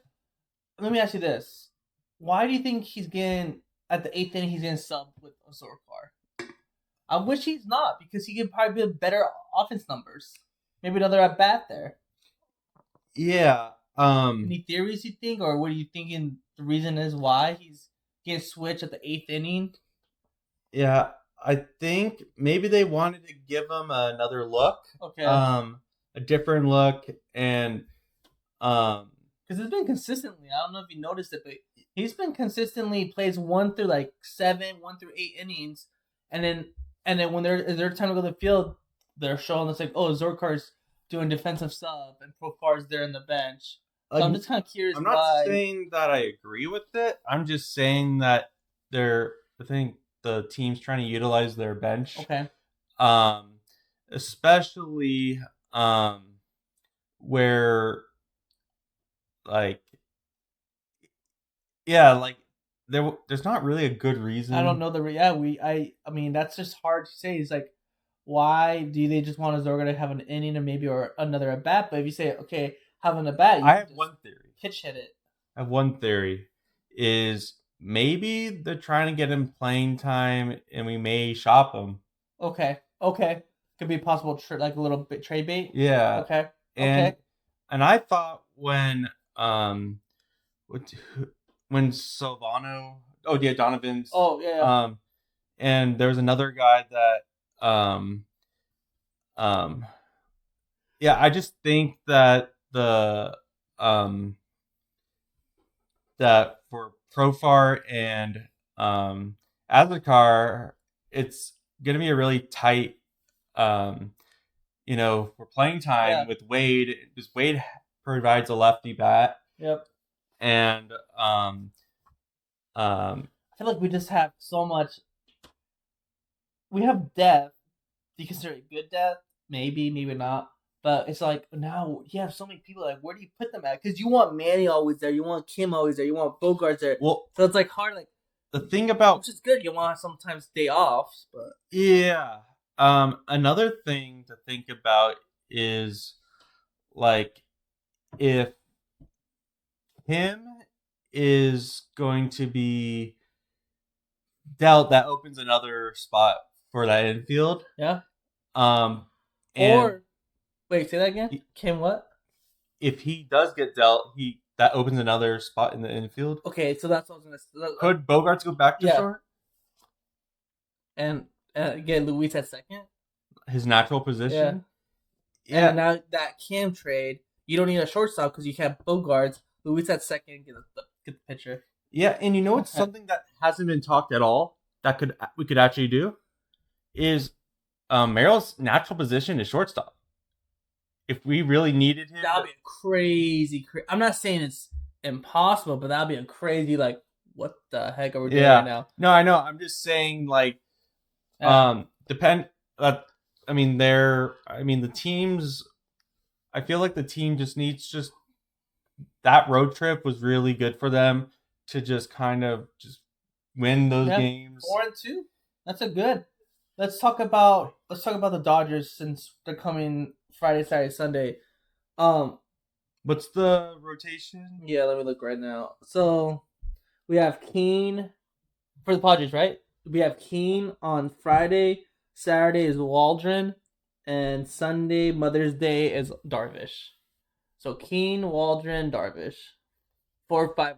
Let me ask you this: why do you think he's getting at the 8th inning? He's getting subbed with a Zorcar. I wish he's not because he could probably be better offense numbers. Maybe another at bat there. Yeah. Any theories you think, or what are you thinking? The reason is why he's getting switched at the 8th inning. Yeah, I think maybe they wanted to give him another look. Okay. A different look, and because it's been consistently. I don't know if you noticed it, but he's been consistently plays 1 through like 7, 1 through 8 innings, and then when their time to go to the field, they're showing us like, oh, Zorkar's doing defensive sub, and Profar's there in the bench. So I'm just kind of curious. I'm not saying that I agree with it. I'm just saying that I think the team's trying to utilize their bench. Okay. Especially where like there's not really a good reason. I don't know I mean that's just hard to say. It's like, why do they just want Zorga to have an inning or maybe or another at bat? But if you say okay, having a bat, I have one theory. Pitch hit it. I have one theory is maybe they're trying to get him playing time and we may shop him. Okay. Could be a possible like a little bit trade bait. Yeah. Okay. And I thought when what, when Silvano, oh yeah, Donovan's, Oh yeah, yeah. and there was another guy that, um, yeah, I just think that um, that for Profar and Azakar, it's gonna be a really tight, um, for playing time Yeah. with Wade, because Wade provides a lefty bat, Yep. and um, I feel like we just have so much. We have depth. Do you consider it good depth? Maybe, maybe not. But it's like now you have so many people. Like, where do you put them at? Because you want Manny always there, you want Kim always there, you want Bogarts there. well, So it's like hard. Like, the thing about, which is good. You want sometimes day offs, but yeah, another thing to think about is like if him is going to be dealt, that opens another spot for that infield. yeah. Um, and Or wait, say that again. Kim, what? if he does get dealt, he that opens another spot in the infield. Okay, so that's what I was gonna. Could Bogarts go back to Yeah. short? And get Luis at second. His natural position. Yeah. And now that Cam trade, you don't need a shortstop because you have Bogarts. Luis at second, get the pitcher. Yeah, and you know what's something that hasn't been talked at all that we could actually do is Merrill's natural position is shortstop. If we really needed him, That'd be a crazy. I'm not saying it's impossible, but that'd be a crazy. Like, what the heck are we doing right now? No, I know. I'm just saying, like, depend. I mean, the teams. I feel like the team just needs that road trip was really good for them to just kind of just win those games. 4-2. That's a good. Let's talk about the Dodgers since they're coming Friday, Saturday, Sunday. What's the rotation? Yeah, let me look right now. So we have Keane for the Padres, right? We have Keane on Friday. Saturday is Waldron, and Sunday, Mother's Day, is Darvish. So Keane, Waldron, Darvish, 4-5-1,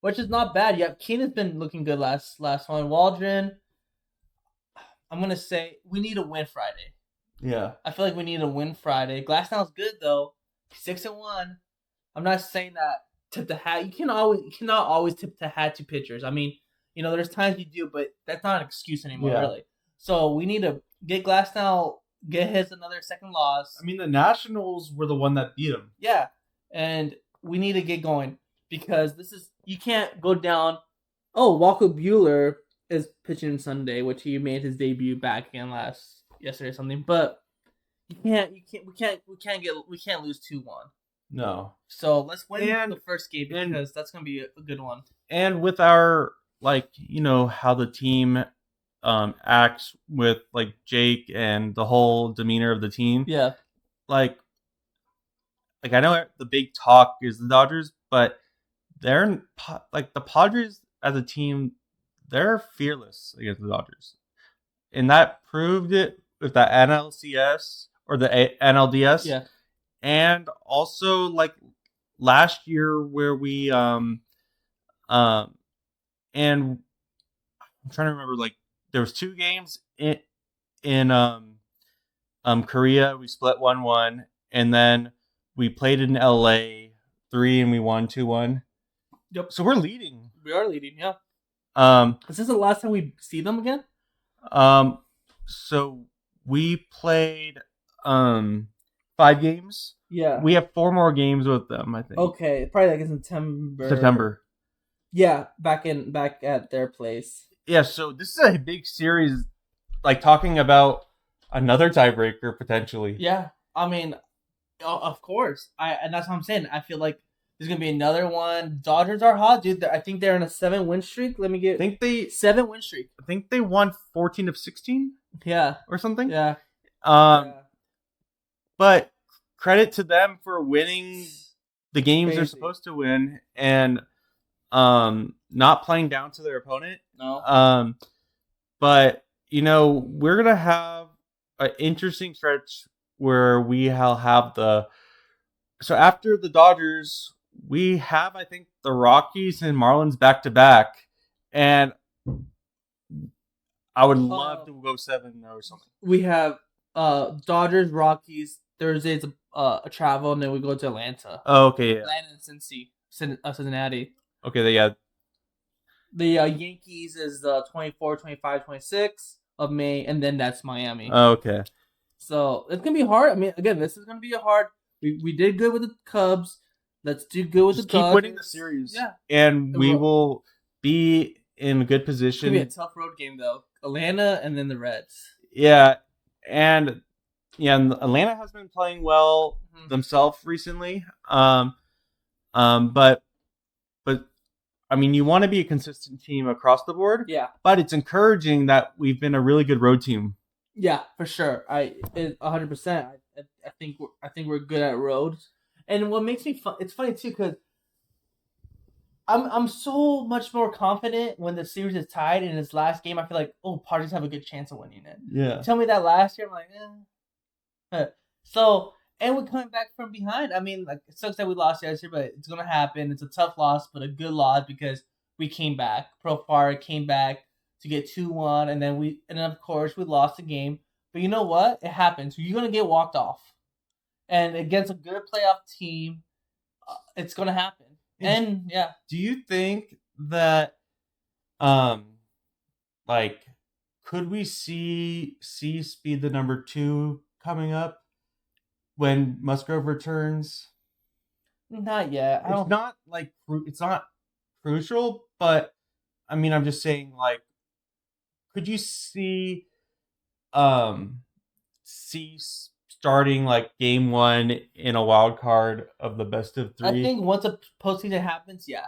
which is not bad. Yeah, Keane has been looking good last one. Waldron, I'm gonna say we need a win Friday. Yeah, I feel like we need a win Friday. Glasnow's good though, 6-1. I'm not saying that tip the hat. You cannot always tip the hat to pitchers. I mean, there's times you do, but that's not an excuse anymore, really. So we need to get Glasnow, get his another second loss. I mean, the Nationals were the one that beat him. Yeah, and we need to get going because you can't go down. Oh, Walker Buehler is pitching Sunday, which he made his debut back again yesterday or something. But we can't lose 2-1. No. So let's win the first game because that's gonna be a good one. And with our how the team acts with like Jake and the whole demeanor of the team. Yeah. Like I know the big talk is the Dodgers, but they're like the Padres as a team, they're fearless against the Dodgers. And that proved it with the NLCS or the NLDS. Yeah. And also like last year where we and I'm trying to remember, like there was 2 games in Korea. We split 1-1, and then we played in LA 3 and we won 2-1. Yep. So we're leading. We are leading, yeah. Is this the last time we see them again? So we played 5 games. Yeah. We have 4 more games with them, I think. Okay, probably like in September. Yeah, back at their place. Yeah, so this is a big series, like talking about another tiebreaker potentially. Yeah, I mean, of course. And that's what I'm saying. I feel like there's gonna be another one. Dodgers are hot, dude. I think they're on a 7-win streak. Let me get. 7-win streak. I think they won 14 of 16. Yeah, or something. Yeah. But credit to them for winning the games they're supposed to win and not playing down to their opponent. No. But we're gonna have an interesting stretch where we'll have so after the Dodgers, we have, I think, the Rockies and Marlins back to back, and I would love to go 7 or something. We have Dodgers, Rockies. Thursday's a travel, and then we go to Atlanta. Oh, okay, yeah. Atlanta and Cincinnati. Okay, yeah. The Yankees is the 24, 25, 26 of May, and then that's Miami. Oh, okay. So it's gonna be hard. I mean, again, this is gonna be a hard. We did good with the Cubs. Let's do good with Just the keep Dodgers. winning the series. Yeah, and we will be in a good position. It's gonna be a tough road game though. Atlanta and then the Reds. Yeah, and Atlanta has been playing well themselves recently. But I mean, you want to be a consistent team across the board. Yeah. But it's encouraging that we've been a really good road team. Yeah, for sure. 100%. I think we're good at roads. And what makes me fun, it's funny too, because I'm so much more confident when the series is tied in its last game. I feel like, Padres have a good chance of winning it. Yeah. Tell me that last year, I'm like, eh. So, and we're coming back from behind. I mean, like, it sucks that we lost yesterday, but it's gonna happen. It's a tough loss, but a good loss because we came back. Profar came back to get 2-1, and then of course we lost the game. But you know what? It happens. You're gonna get walked off, and against a good playoff team, it's gonna happen. And yeah, do you think that, like, could we see Cease be the number 2 coming up when Musgrove returns? Not yet. It's not crucial, but I mean, I'm just saying, like, could you see Cease starting like game 1 in a wild card of the best of 3? I think once a postseason happens, yeah.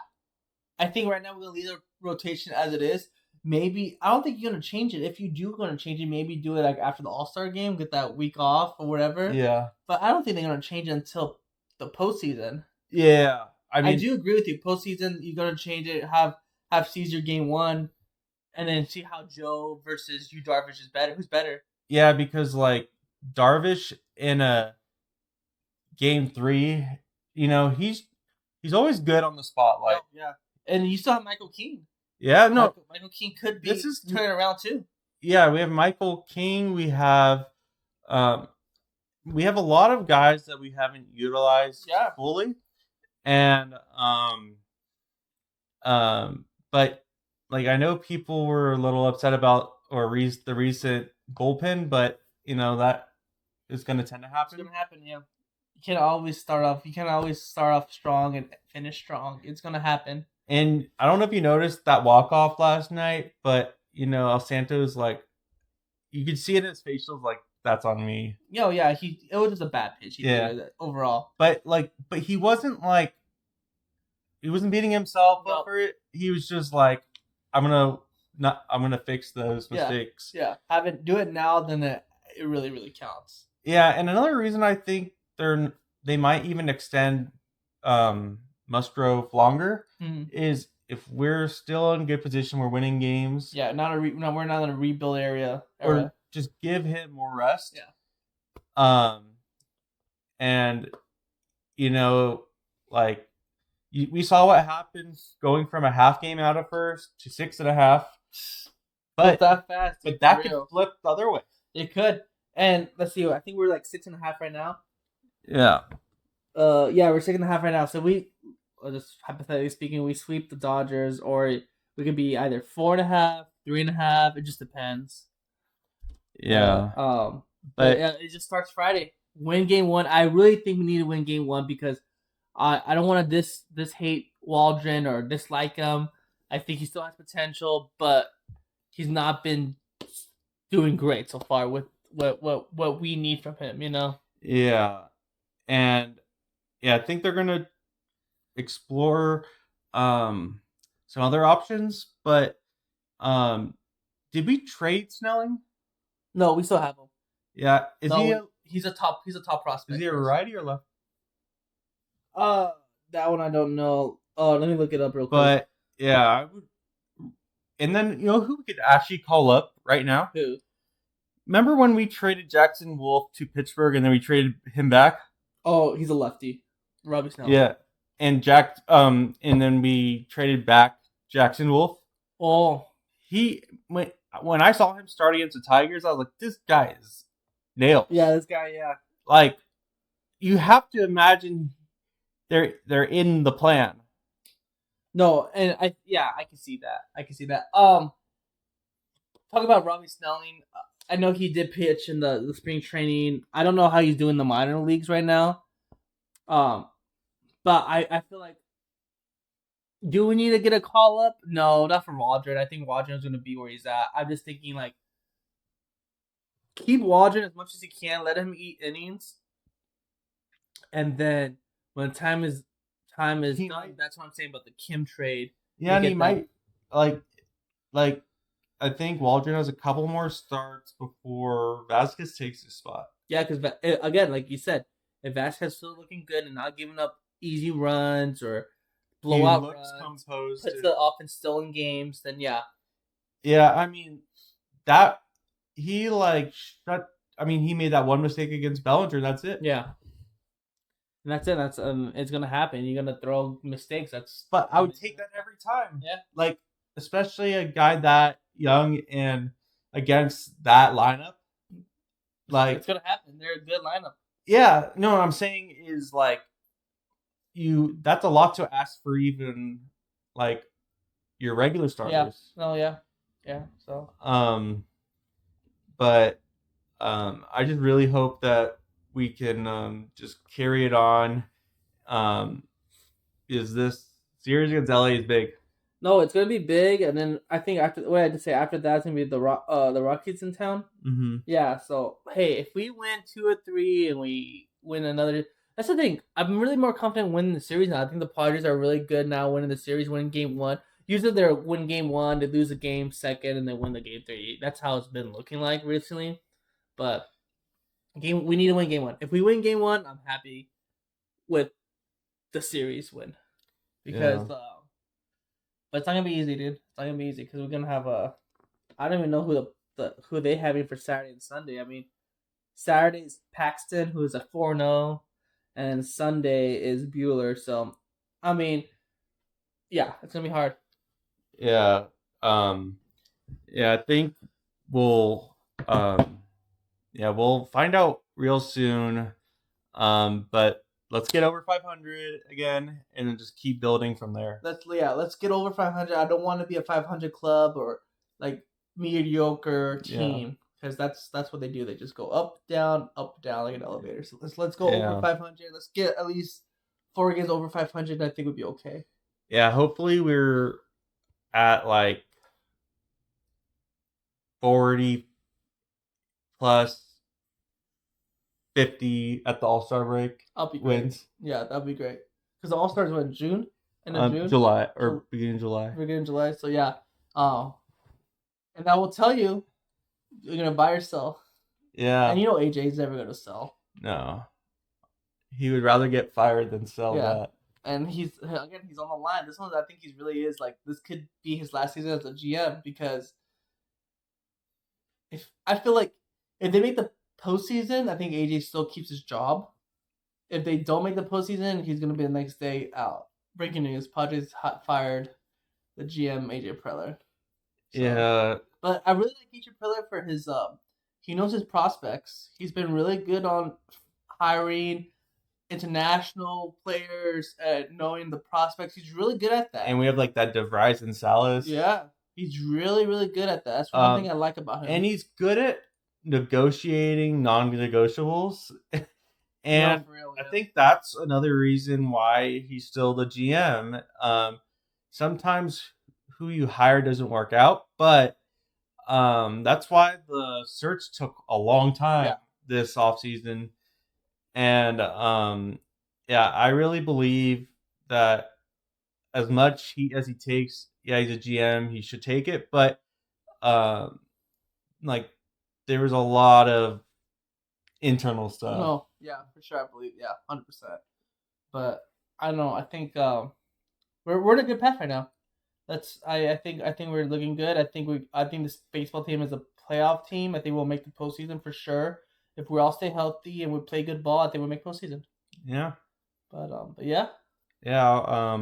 I think right now we're gonna leave the rotation as it is. Maybe I don't think you're gonna change it. If you do gonna change it, maybe do it like after the All-Star game, get that week off or whatever. Yeah. But I don't think they're gonna change it until the postseason. Yeah. I do agree with you. Postseason, you're gonna change it. Have Caesar game 1, and then see how Joe versus Yu Darvish is better. Who's better? Yeah, because like Darvish in a game 3, he's always good on the spotlight. Oh, yeah, and you still have Michael King. Yeah, no, Michael King could be turning around too. Yeah, we have Michael King. We have a lot of guys that we haven't utilized fully, and but like I know people were a little upset about the recent bullpen, but that is going to tend to happen. It's going to happen, yeah. You can't always start off strong and finish strong. It's going to happen. And I don't know if you noticed that walk-off last night, but, El Santos, like, you could see it in his facials, like, that's on me. Yeah, it was just a bad pitch. Overall. But he wasn't, like, he wasn't beating himself up for it. He was just like, I'm gonna fix those mistakes. Yeah. Do it now, then it really, really counts. Yeah, and another reason I think they might even extend Musgrove longer is if we're still in good position, we're winning games. Yeah, we're not in a rebuild area. Or just give him more rest. Yeah. And like we saw what happens going from a half game out of first to 6.5. But that fast. But that could flip the other way. It could. And let's see. I think we're like 6.5 right now. Yeah. Yeah, we're 6.5 right now. So just hypothetically speaking, we sweep the Dodgers, or we could be either 4.5, 3.5. It just depends. Yeah. But yeah, it just starts Friday. Win game 1. I really think we need to win game 1 because I don't want to hate Waldron or dislike him. I think he still has potential, but he's not been doing great so far with what we need from him, Yeah. And I think they're gonna explore some other options, but did we trade Snelling? No, we still have him. Yeah. He's a top prospect. Is he a righty or left? That one I don't know. Let me look it up real quick. But yeah, I would. And then who we could actually call up right now? Who? Remember when we traded Jackson Wolf to Pittsburgh and then we traded him back? Oh, he's a lefty. Robbie Snell. Yeah. and and then we traded back Jackson Wolf. Oh, He when I saw him start against the Tigers, I was like, this guy is nails. yeah, this guy, yeah. Like, you have to imagine they're in the plan. No, and I can see that. I can see that. Talk about Robbie Snelling. I know he did pitch in the spring training. I don't know how he's doing the minor leagues right now. Um, but I feel like, do we need to get a call up? No, not for Waldron. I think Waldron's going to be where he's at. I'm just thinking like, keep Waldron as much as you can. Let him eat innings, and then when time is done, that's what I'm saying about the Kim trade. Yeah, and he might like I think Waldron has a couple more starts before Vasquez takes his spot. Yeah, because again, like you said, if Vasquez still looking good and not giving up easy runs or blowout runs, composed, puts the offense still in games, then yeah. Yeah, I mean that he like shut. I mean, he made that one mistake against Bellinger. That's it. Yeah. And that's it. That's it's gonna happen. You're gonna throw mistakes. But I would take that every time. Yeah. Like, especially a guy that young and against that lineup. Like, it's gonna happen. They're a good lineup. Yeah, no, what I'm saying is like that's a lot to ask for even like your regular starters. Yeah. Oh yeah. Yeah. So but I just really hope that we can just carry it on. Is this series against LA is big? No, it's gonna be big, and then I think after what I had to say after that's gonna be the Rockies in town. Mm-hmm. Yeah. So hey, if we win 2 or 3 and we win another, that's the thing. I'm really more confident winning the series now. I think the Padres are really good now, winning the series, winning game 1. Usually they win game 1, they lose a game 2nd, and they win the game 3. That's how it's been looking like recently. But we need to win game 1. If we win game 1, I'm happy with the series win because. Yeah. But it's not gonna be easy, dude. It's not gonna be easy because we're gonna have a. I don't even know who they having for Saturday and Sunday. I mean, Saturday's Paxton, who is a 4-0, and Sunday is Bueller. So, I mean, yeah, it's gonna be hard. Yeah. Yeah, I think we'll we'll find out real soon. But let's get over 500 again, and then just keep building from there. Let's get over 500. I don't want to be a 500 club or like mediocre team because that's what they do. They just go up down like an elevator. So let's go over 500. Let's get at least 4 games over 500. I think would be okay. Yeah, hopefully we're at like 40 plus 50 at the All-Star break. I'll be wins. Great. Yeah, that'd be great. Because the All-Stars were in June? End of June? July, or beginning of July. Beginning of July, so yeah. And I will tell you, you're going to buy or sell. Yeah. And you know AJ's never going to sell. No. He would rather get fired than sell that. And he's on the line. This one, I think he really is like, this could be his last season as a GM because I feel like if they make the postseason, I think AJ still keeps his job. If they don't make the postseason, he's going to be the next day out. Breaking news: Padres fired the GM AJ Preller. So, yeah, but I really like AJ Preller for his he knows his prospects. He's been really good on hiring international players and knowing the prospects. He's really good at that. And we have like that DeVries and Salas. Yeah, he's really good at that. That's one thing I like about him. And he's good at negotiating non-negotiables. And I think that's another reason why he's still the GM. Sometimes who you hire doesn't work out, but that's why the search took a long time this offseason. And I really believe that as much as he takes, he's a GM, he should take it, but like there was a lot of internal stuff. No, yeah, for sure. I believe, 100%. But I don't know. I think we're in a good path right now. I think we're looking good. I think this baseball team is a playoff team. I think we'll make the postseason for sure. If we all stay healthy and we play good ball, I think we'll make postseason. Yeah. But yeah. Yeah.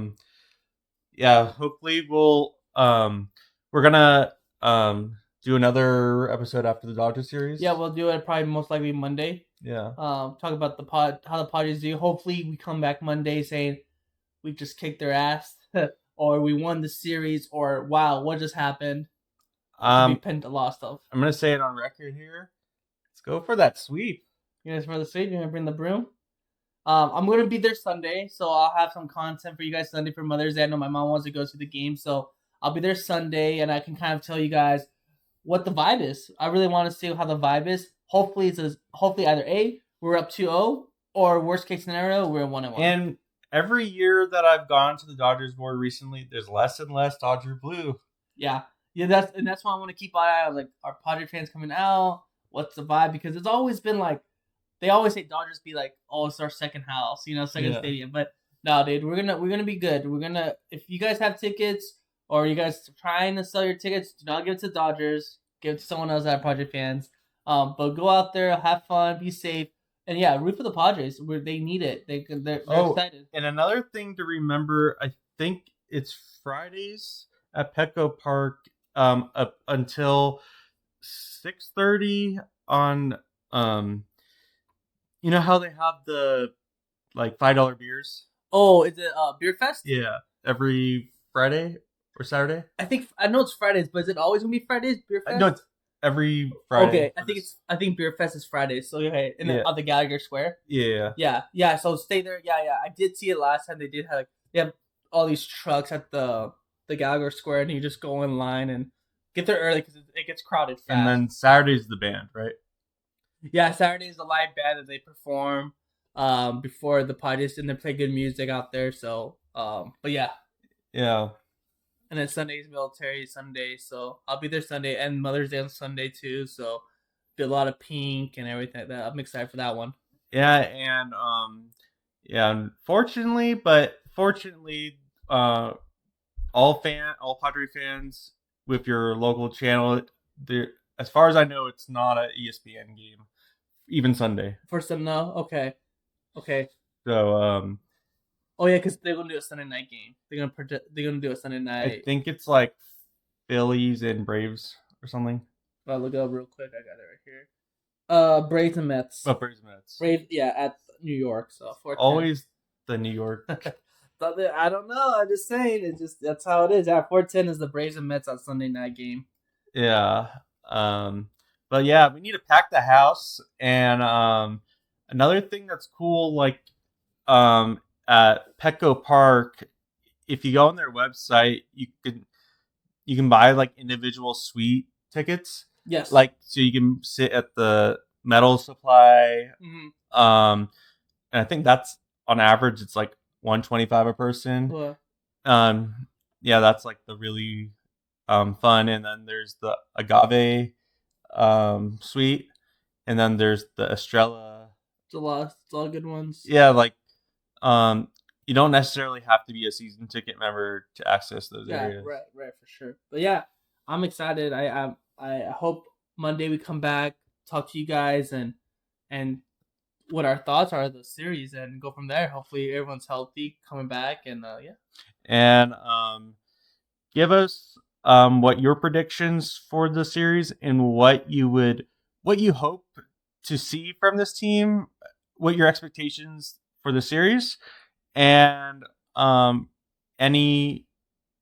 Yeah. Hopefully we're gonna do another episode after the Dodgers series. Yeah, we'll do it probably most likely Monday. Yeah. Talk about how the Padres do. Hopefully, we come back Monday saying we just kicked their ass, or we won the series, or wow, what just happened? It could be Um, pinned a lot of stuff. I'm gonna say it on record here. Let's go for that sweep. You guys for the sweep? You gonna bring the broom? I'm gonna be there Sunday, so I'll have some content for you guys Sunday for Mother's Day. I know my mom wants to go to the game, so I'll be there Sunday, and I can kind of tell you guys what the vibe is. I really want to see how the vibe is. Hopefully, hopefully either A, we're up 2-0, or worst case scenario, we're 1-1. And every year that I've gone to the Dodgers more recently, there's less and less Dodger blue. Yeah, that's why I want to keep an eye on, like, our Padre fans coming out. What's the vibe? Because it's always been like they always say Dodgers be like, oh, it's our second house, second stadium. But no, dude, we're gonna be good. We're gonna if you guys have tickets or you guys trying to sell your tickets, do not give it to Dodgers. Give it to someone else that are Padre fans. But go out there, have fun, be safe, and yeah, root for the Padres. Where they need it. They're excited. And another thing to remember, I think it's Fridays at Petco Park up until 6:30 on you know how they have the like $5 beers? Oh, is it Beer Fest? Yeah, every Friday or Saturday. I know it's Fridays, but is it always gonna be Fridays? Beer Fest? No, it's every Friday. Okay, I think Beer Fest is Fridays. So okay, on the Gallagher Square. Yeah. So stay there. Yeah. I did see it last time. They have all these trucks at the Gallagher Square, and you just go in line and get there early because it gets crowded fast. And then Saturday's the band, right? Yeah, Saturday is the live band that they perform before the Padres, and they play good music out there. So but yeah. Yeah. And then Sunday's military Sunday, so I'll be there Sunday and Mother's Day on Sunday too. So do a lot of pink and everything like that. I'm excited for that one. Yeah, and unfortunately, but fortunately, all Padre fans with your local channel, there, as far as I know, it's not an ESPN game, even Sunday. For some, no, okay. So oh yeah, because they're gonna do a Sunday night game. They're gonna do a Sunday night. I think it's like Phillies and Braves or something. I'll look it up real quick. I got it right here. Braves and Mets. Oh, Braves and Mets. Braves, yeah, at New York. So always the New York. I don't know. I'm just saying. It's just that's how it is. At 4:10 is the Braves and Mets on Sunday night game. Yeah. But yeah, we need to pack the house. And another thing that's cool, like at Petco Park, if you go on their website, you can buy like individual suite tickets. Yes. Like so you can sit at the metal supply. Mm-hmm. And I think that's on average it's like $125 a person. Well, yeah, that's like the really fun. And then there's the agave suite, and then there's the Estrella. It's a lot of good ones. Yeah, like you don't necessarily have to be a season ticket member to access those areas. Right, for sure. But yeah, I'm excited. I hope Monday we come back, talk to you guys, and what our thoughts are of the series, and go from there. Hopefully everyone's healthy coming back, and yeah. And give us what your predictions for the series and what you hope to see from this team, what your expectations for the series, and any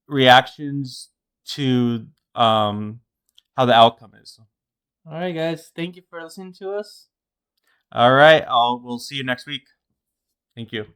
reactions to how the outcome is. All right, guys. Thank you for listening to us. All right. We'll see you next week. Thank you.